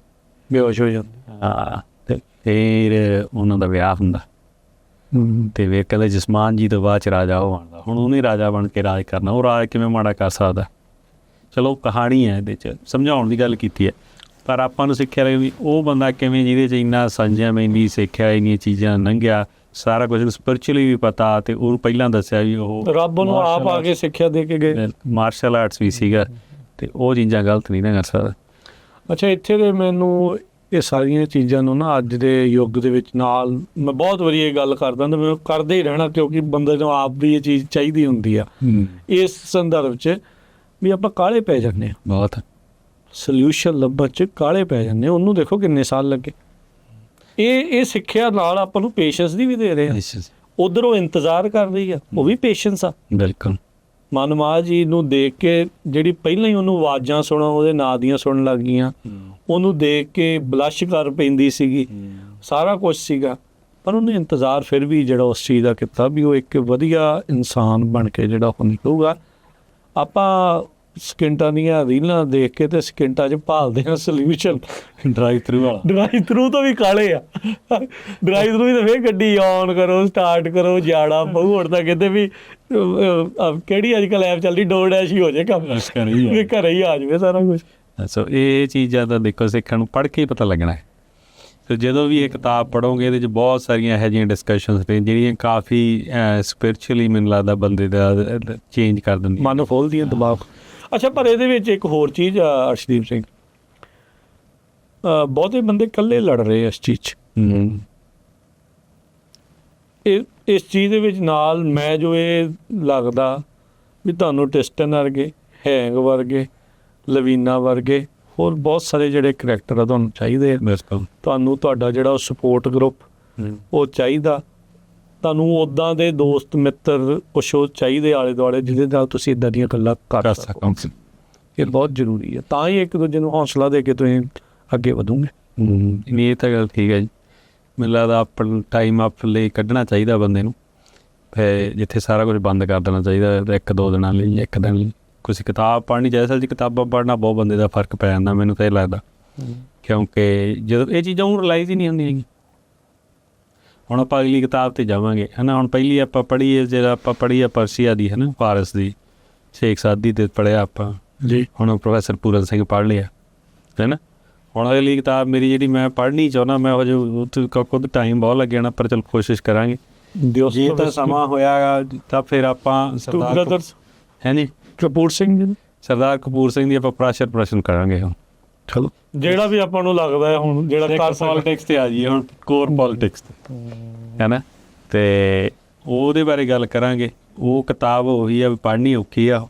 ਬੇਹੋਸ਼ ਹੋ ਜਾਂਦੀ। ਹਾਂ, ਅਤੇ ਫਿਰ ਉਹਨਾਂ ਦਾ ਵਿਆਹ ਹੁੰਦਾ, ਅਤੇ ਵੇਖ ਕਹਿੰਦੇ ਜਸਮਾਨ ਜੀ ਤੋਂ ਬਾਅਦ 'ਚ ਰਾਜਾ ਉਹ ਬਣਦਾ। ਹੁਣ ਉਹਨੇ ਰਾਜਾ ਬਣ ਕੇ ਰਾਜ ਕਰਨਾ, ਉਹ ਰਾਜ ਕਿਵੇਂ ਮਾੜਾ ਕਰ ਸਕਦਾ। ਚਲੋ ਕਹਾਣੀ ਹੈ, ਇਹਦੇ 'ਚ ਸਮਝਾਉਣ ਦੀ ਗੱਲ ਕੀਤੀ ਹੈ, ਪਰ ਆਪਾਂ ਨੂੰ ਸਿੱਖਿਆ ਰਹੇ ਵੀ ਉਹ ਬੰਦਾ ਕਿਵੇਂ ਜਿਹਦੇ 'ਚ ਇੰਨਾ ਸੰਜਮ, ਇੰਨੀ ਸਿੱਖਿਆ, ਇੰਨੀਆਂ ਚੀਜ਼ਾਂ ਲੰਘਿਆ, ਸਾਰਾ ਕੁਝ ਸਪਿਰਚੁਅਲੀ ਵੀ ਪਤਾ, ਅਤੇ ਉਹ ਪਹਿਲਾਂ ਦੱਸਿਆ ਵੀ ਉਹ ਰੱਬ ਨੂੰ ਆਪ ਆ ਕੇ ਸਿੱਖਿਆ ਦੇ ਕੇ ਗਏ, ਮਾਰਸ਼ਲ ਆਰਟਸ ਵੀ ਸੀਗਾ, ਅਤੇ ਉਹ ਚੀਜ਼ਾਂ ਗਲਤ ਨਹੀਂ ਨਾ ਕਰ ਸਕਦਾ। ਅੱਛਾ, ਇੱਥੇ ਦੇ ਮੈਨੂੰ ਇਹ ਸਾਰੀਆਂ ਚੀਜ਼ਾਂ ਨੂੰ ਨਾ ਅੱਜ ਦੇ ਯੁੱਗ ਦੇ ਵਿੱਚ ਨਾਲ ਮੈਂ ਬਹੁਤ ਵਾਰੀ ਇਹ ਗੱਲ ਕਰਦਾ, ਅਤੇ ਮੈਨੂੰ ਕਰਦੇ ਹੀ ਰਹਿਣਾ, ਕਿਉਂਕਿ ਬੰਦੇ ਨੂੰ ਆਪ ਵੀ ਇਹ ਚੀਜ਼ ਚਾਹੀਦੀ ਹੁੰਦੀ ਆ। ਇਸ ਸੰਦਰਭ 'ਚ ਵੀ ਆਪਾਂ ਕਾਹਲੇ ਪੈ ਜਾਂਦੇ ਹਾਂ, ਬਹੁਤ ਸਲਿਊਸ਼ਨ ਲੱਭਣ 'ਚ ਕਾਹਲੇ ਪੈ ਜਾਂਦੇ। ਉਹਨੂੰ ਦੇਖੋ ਕਿੰਨੇ ਸਾਲ ਲੱਗੇ। ਇਹ ਸਿੱਖਿਆ ਨਾਲ ਆਪਾਂ ਨੂੰ ਪੇਸ਼ੈਂਸ ਦੀ ਵੀ ਦੇ ਰਹੇ ਆ। ਉੱਧਰ ਉਹ ਇੰਤਜ਼ਾਰ ਕਰ ਰਹੀ ਆ, ਉਹ ਵੀ ਪੇਸ਼ੈਂਸ ਆ। ਬਿਲਕੁਲ। ਮਨਮਾ ਜੀ ਨੂੰ ਦੇਖ ਕੇ ਜਿਹੜੀ ਪਹਿਲਾਂ ਹੀ ਉਹਨੂੰ ਆਵਾਜ਼ਾਂ ਸੁਣਨ, ਉਹਦੇ ਨਾਂ ਦੀਆਂ ਸੁਣਨ ਲੱਗ ਗਈਆਂ, ਉਹਨੂੰ ਦੇਖ ਕੇ ਬਲਸ਼ ਕਰ ਪੈਂਦੀ ਸੀਗੀ, ਸਾਰਾ ਕੁਛ ਸੀਗਾ, ਪਰ ਉਹਨੇ ਇੰਤਜ਼ਾਰ ਫਿਰ ਵੀ ਜਿਹੜਾ ਉਸ ਚੀਜ਼ ਦਾ ਕੀਤਾ ਵੀ ਉਹ ਇੱਕ ਵਧੀਆ ਇਨਸਾਨ ਬਣ ਕੇ ਜਿਹੜਾ ਉਹ ਨਿਕਲੂਗਾ। ਆਪਾਂ ਸਕਿੰਟਾਂ ਦੀਆਂ ਰੀਲਾਂ ਦੇਖ ਕੇ ਤੇ ਸਕਿੰਟਾਂ 'ਚ ਭਾਲਦੇ ਹਾਂ ਸਲਿਊਸ਼ਨ। ਡਰਾਈਵ ਥਰੂ ਤੋਂ ਵੀ ਕਾਲੇ ਆ। ਡਰਾਈਵ ਥਰੂ ਤਾਂ ਫਿਰ ਗੱਡੀ ਔਨ ਕਰੋ, ਸਟਾਰਟ ਕਰੋ, ਜਾਣਾ ਪਊ। ਹੁਣ ਤਾਂ ਕਹਿੰਦੇ ਵੀ ਕਿਹੜੀ ਅੱਜ ਕੱਲ੍ਹ ਐਪ ਚੱਲਦੀ, DoorDash ਹੀ ਹੋ ਜਾਏ ਕੰਮ, ਘਰੇ ਹੀ ਆ ਜਾਵੇ ਸਾਰਾ ਕੁਛ। ਸੋ ਇਹ ਚੀਜ਼ਾਂ ਤਾਂ ਦੇਖੋ ਸਿੱਖਣ ਨੂੰ ਪੜ੍ਹ ਕੇ ਹੀ ਪਤਾ ਲੱਗਣਾ ਹੈ। ਸੋ ਜਦੋਂ ਵੀ ਇਹ ਕਿਤਾਬ ਪੜ੍ਹੋਗੇ, ਇਹਦੇ 'ਚ ਬਹੁਤ ਸਾਰੀਆਂ ਇਹੋ ਜਿਹੀਆਂ ਡਿਸਕਸ਼ਨਸ ਨੇ ਜਿਹੜੀਆਂ ਕਾਫੀ ਸਪਿਰਚੁਅਲੀ ਮੈਨੂੰ ਲੱਗਦਾ ਬੰਦੇ ਦਾ ਚੇਂਜ ਕਰ ਦਿੰਦੀਆਂ, ਮਨ ਖੋਲ੍ਹਦੀਆਂ ਦਿਮਾਗ। ਅੱਛਾ, ਪਰ ਇਹਦੇ ਵਿੱਚ ਇੱਕ ਹੋਰ ਚੀਜ਼ ਆ ਅਰਸ਼ਦੀਪ ਸਿੰਘ, ਬਹੁਤੇ ਬੰਦੇ ਇਕੱਲੇ ਲੜ ਰਹੇ ਇਸ ਚੀਜ਼ 'ਚ। ਇਸ ਚੀਜ਼ ਦੇ ਵਿੱਚ ਨਾਲ ਮੈਂ ਜੋ ਇਹ ਲੱਗਦਾ ਵੀ ਤੁਹਾਨੂੰ ਟਿਸਟਨ ਵਰਗੇ, ਹੈਂਗ ਵਰਗੇ, ਲਵੀਨਾ ਵਰਗੇ ਹੋਰ ਬਹੁਤ ਸਾਰੇ ਜਿਹੜੇ ਕਰੈਕਟਰ ਆ ਤੁਹਾਨੂੰ ਚਾਹੀਦੇ ਆ। ਬਿਲਕੁਲ। ਤੁਹਾਨੂੰ ਤੁਹਾਡਾ ਜਿਹੜਾ ਉਹ ਸਪੋਰਟ ਗਰੁੱਪ ਉਹ ਚਾਹੀਦਾ, ਤੁਹਾਨੂੰ ਉੱਦਾਂ ਦੇ ਦੋਸਤ ਮਿੱਤਰ ਕੁਛ ਉਹ ਚਾਹੀਦੇ ਆਲੇ ਦੁਆਲੇ, ਜਿਹਦੇ ਨਾਲ ਤੁਸੀਂ ਇੱਦਾਂ ਦੀਆਂ ਗੱਲਾਂ ਕਰ ਸਕੋ। ਇਹ ਬਹੁਤ ਜ਼ਰੂਰੀ ਹੈ, ਤਾਂ ਹੀ ਇੱਕ ਦੂਜੇ ਨੂੰ ਹੌਸਲਾ ਦੇ ਕੇ ਤੁਸੀਂ ਅੱਗੇ ਵਧੋਗੇ। ਇਹ ਤਾਂ ਗੱਲ ਠੀਕ ਹੈ ਜੀ। ਮੈਨੂੰ ਲੱਗਦਾ ਆਪਣਾ ਟਾਈਮ ਆਪਣੇ ਲਈ ਕੱਢਣਾ ਚਾਹੀਦਾ ਬੰਦੇ ਨੂੰ, ਫਿਰ ਜਿੱਥੇ ਸਾਰਾ ਕੁਝ ਬੰਦ ਕਰ ਦੇਣਾ ਚਾਹੀਦਾ 1-2 ਦਿਨਾਂ ਲਈ, 1 ਦਿਨ ਲਈ ਕੁਛ ਕਿਤਾਬ ਪੜ੍ਹਨੀ ਚਾਹੀਦੀ। ਅਸਲ 'ਚ ਕਿਤਾਬਾਂ ਪੜ੍ਹਨਾ ਬਹੁਤ ਬੰਦੇ ਦਾ ਫਰਕ ਪੈ ਜਾਂਦਾ, ਮੈਨੂੰ ਤਾਂ ਇਹ ਲੱਗਦਾ। ਕਿਉਂਕਿ ਜਦੋਂ ਇਹ ਚੀਜ਼ਾਂ ਹੁਣ ਰਿਲਾਈਜ਼ ਹੀ ਨਹੀਂ ਹੁੰਦੀਆਂ ਹੈਗੀਆਂ। ਹੁਣ ਆਪਾਂ ਅਗਲੀ ਕਿਤਾਬ 'ਤੇ ਜਾਵਾਂਗੇ ਹੈ ਨਾ। ਹੁਣ ਪਹਿਲੀ ਆਪਾਂ ਪੜ੍ਹੀਏ, ਜਿਹੜਾ ਆਪਾਂ ਪੜ੍ਹੀ ਆ ਪਰਸ਼ੀਆ ਦੀ ਹੈ ਨਾ, ਫਾਰਸ ਦੀ, ਸ਼ੇਖ ਸਾਦੀ 'ਤੇ ਪੜ੍ਹਿਆ ਆਪਾਂ ਜੀ। ਹੁਣ ਪ੍ਰੋਫੈਸਰ ਪੂਰਨ ਸਿੰਘ ਪੜ੍ਹ ਲਿਆ ਹੈ ਨਾ। ਹੁਣ ਅਗਲੀ ਕਿਤਾਬ ਮੇਰੀ ਜਿਹੜੀ ਮੈਂ ਪੜ੍ਹਨੀ ਚਾਹੁੰਦਾ, ਮੈਂ ਉਹ ਜੋ ਉੱਥੇ ਖੁਦ ਟਾਈਮ ਬਹੁਤ ਲੱਗ ਜਾਣਾ, ਪਰ ਚਲ ਕੋਸ਼ਿਸ਼ ਕਰਾਂਗੇ। ਜੇ ਤਾਂ ਸਮਾਂ ਹੋਇਆ ਤਾਂ ਫਿਰ ਆਪਾਂ ਸਰਦਾਰ ਹੈ ਜੀ ਕਪੂਰ ਸਿੰਘ ਜੀ, ਸਰਦਾਰ ਕਪੂਰ ਸਿੰਘ ਦੀ ਆਪਾਂ ਪ੍ਰਸ਼ਨ ਕਰਾਂਗੇ। ਹੁਣ ਚਲੋ ਜਿਹੜਾ ਵੀ ਆਪਾਂ ਨੂੰ ਲੱਗਦਾ ਹੈ ਹੁਣ ਜਿਹੜਾ ਪੋਲੀਟਿਕਸ 'ਤੇ ਆ ਜਾਈਏ, ਹੁਣ ਕੋਰ ਪੋਲੀਟਿਕਸ 'ਤੇ ਹੈ ਨਾ, ਅਤੇ ਉਹਦੇ ਬਾਰੇ ਗੱਲ ਕਰਾਂਗੇ। ਉਹ ਕਿਤਾਬ ਉਹੀ ਆ ਵੀ ਪੜ੍ਹਨੀ ਔਖੀ ਆ,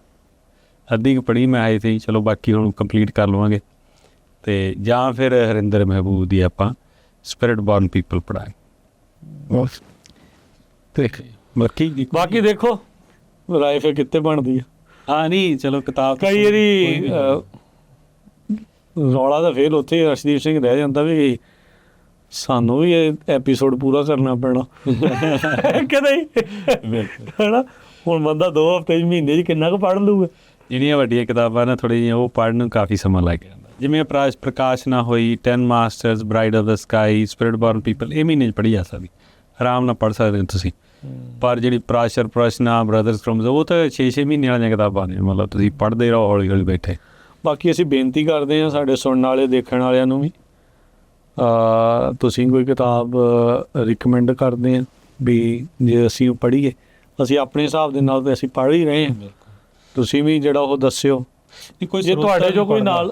ਅੱਧੀ ਕੁ ਪੜ੍ਹੀ ਮੈਂ ਆਈ ਸੀ, ਚਲੋ ਬਾਕੀ ਹੁਣ ਕੰਪਲੀਟ ਕਰ ਲਵਾਂਗੇ। ਅਤੇ ਜਾਂ ਫਿਰ ਹਰਿੰਦਰ ਮਹਿਬੂਬ ਦੀ ਆਪਾਂ ਸਪਿਰਿਟ ਬੋਰਨ ਪੀਪਲ ਪੜ੍ਹਾਂਗੇ। ਬਾਕੀ ਦੇਖੋ ਰਾਏ ਫਿਰ ਕਿੱਥੇ ਬਣਦੀ ਆ। ਹਾਂ ਨਹੀਂ ਚਲੋ ਕਿਤਾਬ ਕਈ ਵਾਰੀ ਰੌਲਾ ਤਾਂ ਫਿਰ ਉੱਥੇ ਅਰਸ਼ਦੀਪ ਸਿੰਘ ਰਹਿ ਜਾਂਦਾ ਵੀ ਸਾਨੂੰ ਵੀ ਇਹ ਐਪੀਸੋਡ ਪੂਰਾ ਕਰਨਾ ਪੈਣਾ ਕਿ ਨਹੀਂ, ਹੈ ਨਾ। ਹੁਣ ਬੰਦਾ 2 ਹਫ਼ਤੇ ਮਹੀਨੇ 'ਚ ਕਿੰਨਾ ਕੁ ਪੜ੍ਹ ਲੂਗਾ। ਜਿਹੜੀਆਂ ਵੱਡੀਆਂ ਕਿਤਾਬਾਂ ਨਾ ਥੋੜ੍ਹੀਆਂ ਜਿਹੀਆਂ ਉਹ ਪੜ੍ਹਨ ਨੂੰ ਕਾਫੀ ਸਮਾਂ ਲੱਗ ਜਾਂਦਾ। ਜਿਵੇਂ ਪ੍ਰਕਾਸ਼ ਨਾ ਹੋਈ, 10 masters, bride of the sky, spirit born people, ਇਹ ਮਹੀਨੇ 'ਚ ਪੜ੍ਹੀ ਜਾ ਸਕਦੀ, ਆਰਾਮ ਨਾਲ ਪੜ੍ਹ ਸਕਦੇ ਹੋ ਤੁਸੀਂ। ਪਰ ਜਿਹੜੀ ਪ੍ਰਸ਼ਨਾ, ਬ੍ਰਦਰਸ ਫਰੋਮ, ਉਹ ਤਾਂ 6-6 ਮਹੀਨੇ ਵਾਲੀਆਂ ਕਿਤਾਬਾਂ ਨੇ, ਮਤਲਬ ਤੁਸੀਂ ਪੜ੍ਹਦੇ ਰਹੋ ਹੌਲੀ ਹੌਲੀ ਬੈਠੇ। ਬਾਕੀ ਅਸੀਂ ਬੇਨਤੀ ਕਰਦੇ ਹਾਂ ਸਾਡੇ ਸੁਣਨ ਵਾਲੇ ਦੇਖਣ ਵਾਲਿਆਂ ਨੂੰ ਵੀ, ਤੁਸੀਂ ਕੋਈ ਕਿਤਾਬ ਰਿਕਮੈਂਡ ਕਰਦੇ ਹਾਂ ਵੀ ਜੇ ਅਸੀਂ ਉਹ ਪੜ੍ਹੀਏ, ਅਸੀਂ ਆਪਣੇ ਹਿਸਾਬ ਦੇ ਨਾਲ ਤਾਂ ਅਸੀਂ ਪੜ੍ਹ ਹੀ ਰਹੇ ਹਾਂ, ਤੁਸੀਂ ਵੀ ਜਿਹੜਾ ਉਹ ਦੱਸਿਓ। ਜੇ ਤੁਹਾਡੇ ਜੋ ਕੋਈ ਨਾਲ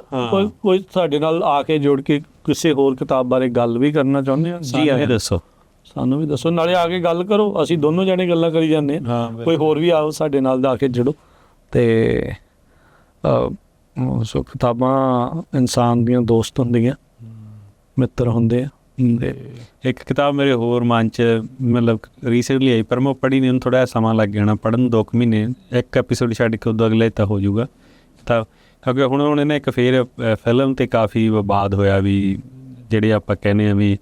ਕੋਈ ਸਾਡੇ ਨਾਲ ਆ ਕੇ ਜੁੜ ਕੇ ਕਿਸੇ ਹੋਰ ਕਿਤਾਬ ਬਾਰੇ ਗੱਲ ਵੀ ਕਰਨਾ ਚਾਹੁੰਦੇ ਹਾਂ, ਜੀ ਦੱਸੋ, ਸਾਨੂੰ ਵੀ ਦੱਸੋ, ਨਾਲੇ ਆ ਕੇ ਗੱਲ ਕਰੋ। ਅਸੀਂ ਦੋਨੋਂ ਜਣੇ ਗੱਲਾਂ ਕਰੀ ਜਾਂਦੇ ਹਾਂ, ਕੋਈ ਹੋਰ ਵੀ ਆਓ ਸਾਡੇ ਨਾਲ ਆ ਕੇ ਜੁੜੋ। ਅਤੇ ਸੋ ਕਿਤਾਬਾਂ ਇਨਸਾਨ ਦੀਆਂ ਦੋਸਤ ਹੁੰਦੀਆਂ, ਮਿੱਤਰ ਹੁੰਦੇ ਆ। ਇੱਕ ਕਿਤਾਬ ਮੇਰੇ ਹੋਰ ਮਨ 'ਚ ਮਤਲਬ ਰੀਸੈਂਟਲੀ ਆਈ, ਪਰ ਮੈਂ ਪੜ੍ਹੀ ਨਹੀਂ, ਉਹਨੂੰ ਥੋੜ੍ਹਾ ਜਿਹਾ ਸਮਾਂ ਲੱਗ ਜਾਣਾ ਪੜ੍ਹਨ ਨੂੰ, 2 ਮਹੀਨੇ, ਇੱਕ ਐਪੀਸੋਡ ਛੱਡ ਕੇ ਉਦੋਂ ਅਗਲੇ ਤਾਂ ਹੋ ਜਾਊਗਾ। ਤਾਂ ਕਿਉਂਕਿ ਹੁਣ ਇਹਨੇ ਇੱਕ ਫਿਰ ਫਿਲਮ 'ਤੇ ਕਾਫੀ ਵਿਵਾਦ ਹੋਇਆ ਵੀ ਜਿਹੜੇ ਆਪਾਂ ਕਹਿੰਦੇ ਹਾਂ ਵੀ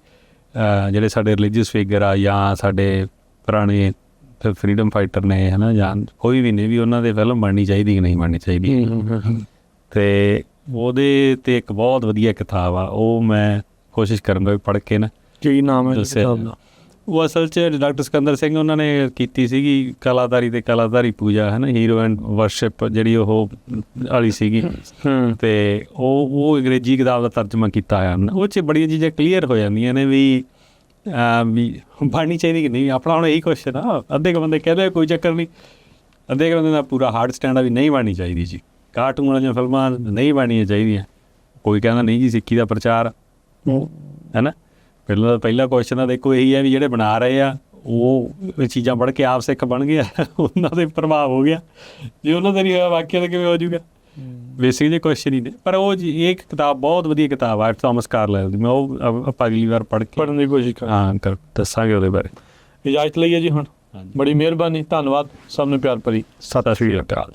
ਜਿਹੜੇ ਸਾਡੇ ਰਿਲੀਜੀਅਸ ਫਿਗਰ ਆ ਜਾਂ ਸਾਡੇ ਪੁਰਾਣੇ ਫਰੀਡਮ ਫਾਈਟਰ ਨੇ ਹੈ ਨਾ, ਜਾਂ ਕੋਈ ਵੀ ਨੇ, ਵੀ ਉਹਨਾਂ ਦੇ ਫਿਲਮ ਬਣਨੀ ਚਾਹੀਦੀ ਕਿ ਨਹੀਂ ਬਣਨੀ ਚਾਹੀਦੀ। ਅਤੇ ਉਹਦੇ 'ਤੇ ਇੱਕ ਬਹੁਤ ਵਧੀਆ ਕਿਤਾਬ ਆ, ਉਹ ਮੈਂ ਕੋਸ਼ਿਸ਼ ਕਰਾਂਗਾ ਵੀ ਪੜ੍ਹ ਕੇ ਨਾ। ਕੀ ਨਾਮ ਹੈ ਕਿਤਾਬ ਦਾ? ਉਹ ਅਸਲ 'ਚ ਡਾਕਟਰ ਸਿਕੰਦਰ ਸਿੰਘ ਉਹਨਾਂ ਨੇ ਕੀਤੀ ਸੀਗੀ ਕਲਾਦਾਰੀ ਅਤੇ ਕਲਾਦਾਰੀ ਪੂਜਾ, ਹੈ ਨਾ, ਹੀਰੋ ਐਂਡ ਵਰਸ਼ਿਪ ਜਿਹੜੀ ਉਹ ਵਾਲੀ ਸੀਗੀ। ਅਤੇ ਉਹ ਅੰਗਰੇਜ਼ੀ ਕਿਤਾਬ ਦਾ ਤਰਜਮਾ ਕੀਤਾ ਹੋਇਆ, ਉਹ 'ਚ ਬੜੀਆਂ ਚੀਜ਼ਾਂ ਕਲੀਅਰ ਹੋ ਜਾਂਦੀਆਂ ਨੇ ਵੀ ਬਣਨੀ ਚਾਹੀਦੀ ਕਿ ਨਹੀਂ। ਆਪਣਾ ਹੁਣ ਇਹੀ ਕੁਐਸਚਨ ਆ, ਅੱਧੇ ਕੁ ਬੰਦੇ ਕਹਿੰਦੇ ਕੋਈ ਚੱਕਰ ਨਹੀਂ, ਅੱਧੇ ਕੁ ਬੰਦੇ ਦਾ ਪੂਰਾ ਹਾਰਡ ਸਟੈਂਡ ਆ ਵੀ ਨਹੀਂ ਬਣਨੀ ਚਾਹੀਦੀ ਜੀ, ਕਾਰਟੂਨ ਵਾਲੀਆਂ ਫਿਲਮਾਂ ਨਹੀਂ ਬਣਨੀਆਂ ਚਾਹੀਦੀਆਂ। ਕੋਈ ਕਹਿੰਦਾ ਨਹੀਂ ਜੀ ਸਿੱਖੀ ਦਾ ਪ੍ਰਚਾਰ ਹੈ ਨਾ। ਪਹਿਲਾ ਕੁਐਸਚਨ ਤਾਂ ਦੇਖੋ ਇਹੀ ਹੈ ਵੀ ਜਿਹੜੇ ਬਣਾ ਰਹੇ ਆ ਉਹ ਇਹ ਚੀਜ਼ਾਂ ਪੜ੍ਹ ਕੇ ਆਪ ਸਿੱਖ ਬਣ ਗਏ, ਉਹਨਾਂ 'ਤੇ ਪ੍ਰਭਾਵ ਹੋ ਗਿਆ, ਜੇ ਉਹਨਾਂ 'ਤੇ ਨਹੀਂ ਹੋਇਆ ਬਾਕੀਆਂ 'ਤੇ ਕਿਵੇਂ ਹੋ ਜਾਊਗਾ। ਬੇਸਿਕ ਜਿਹੇ ਕੁਐਸਚਨ ਹੀ ਨੇ। ਪਰ ਉਹ ਜੀ ਇਹ ਕਿਤਾਬ ਬਹੁਤ ਵਧੀਆ ਕਿਤਾਬ ਆ, ਥਾਮਸ ਕਾਰਲਾਈਲ ਦੀ। ਮੈਂ ਉਹ ਆਪਾਂ ਅਗਲੀ ਵਾਰ ਪੜ੍ਹਨ ਦੀ ਕੋਸ਼ਿਸ਼ ਦੱਸਾਂਗੇ ਉਹਦੇ ਬਾਰੇ। ਇਜਾਜ਼ਤ ਲਈਏ ਜੀ ਹੁਣ। ਬੜੀ ਮਿਹਰਬਾਨੀ, ਧੰਨਵਾਦ, ਸਭ ਨੂੰ ਪਿਆਰ ਭਰੀ ਸਤਿ ਸ਼੍ਰੀ ਅਕਾਲ।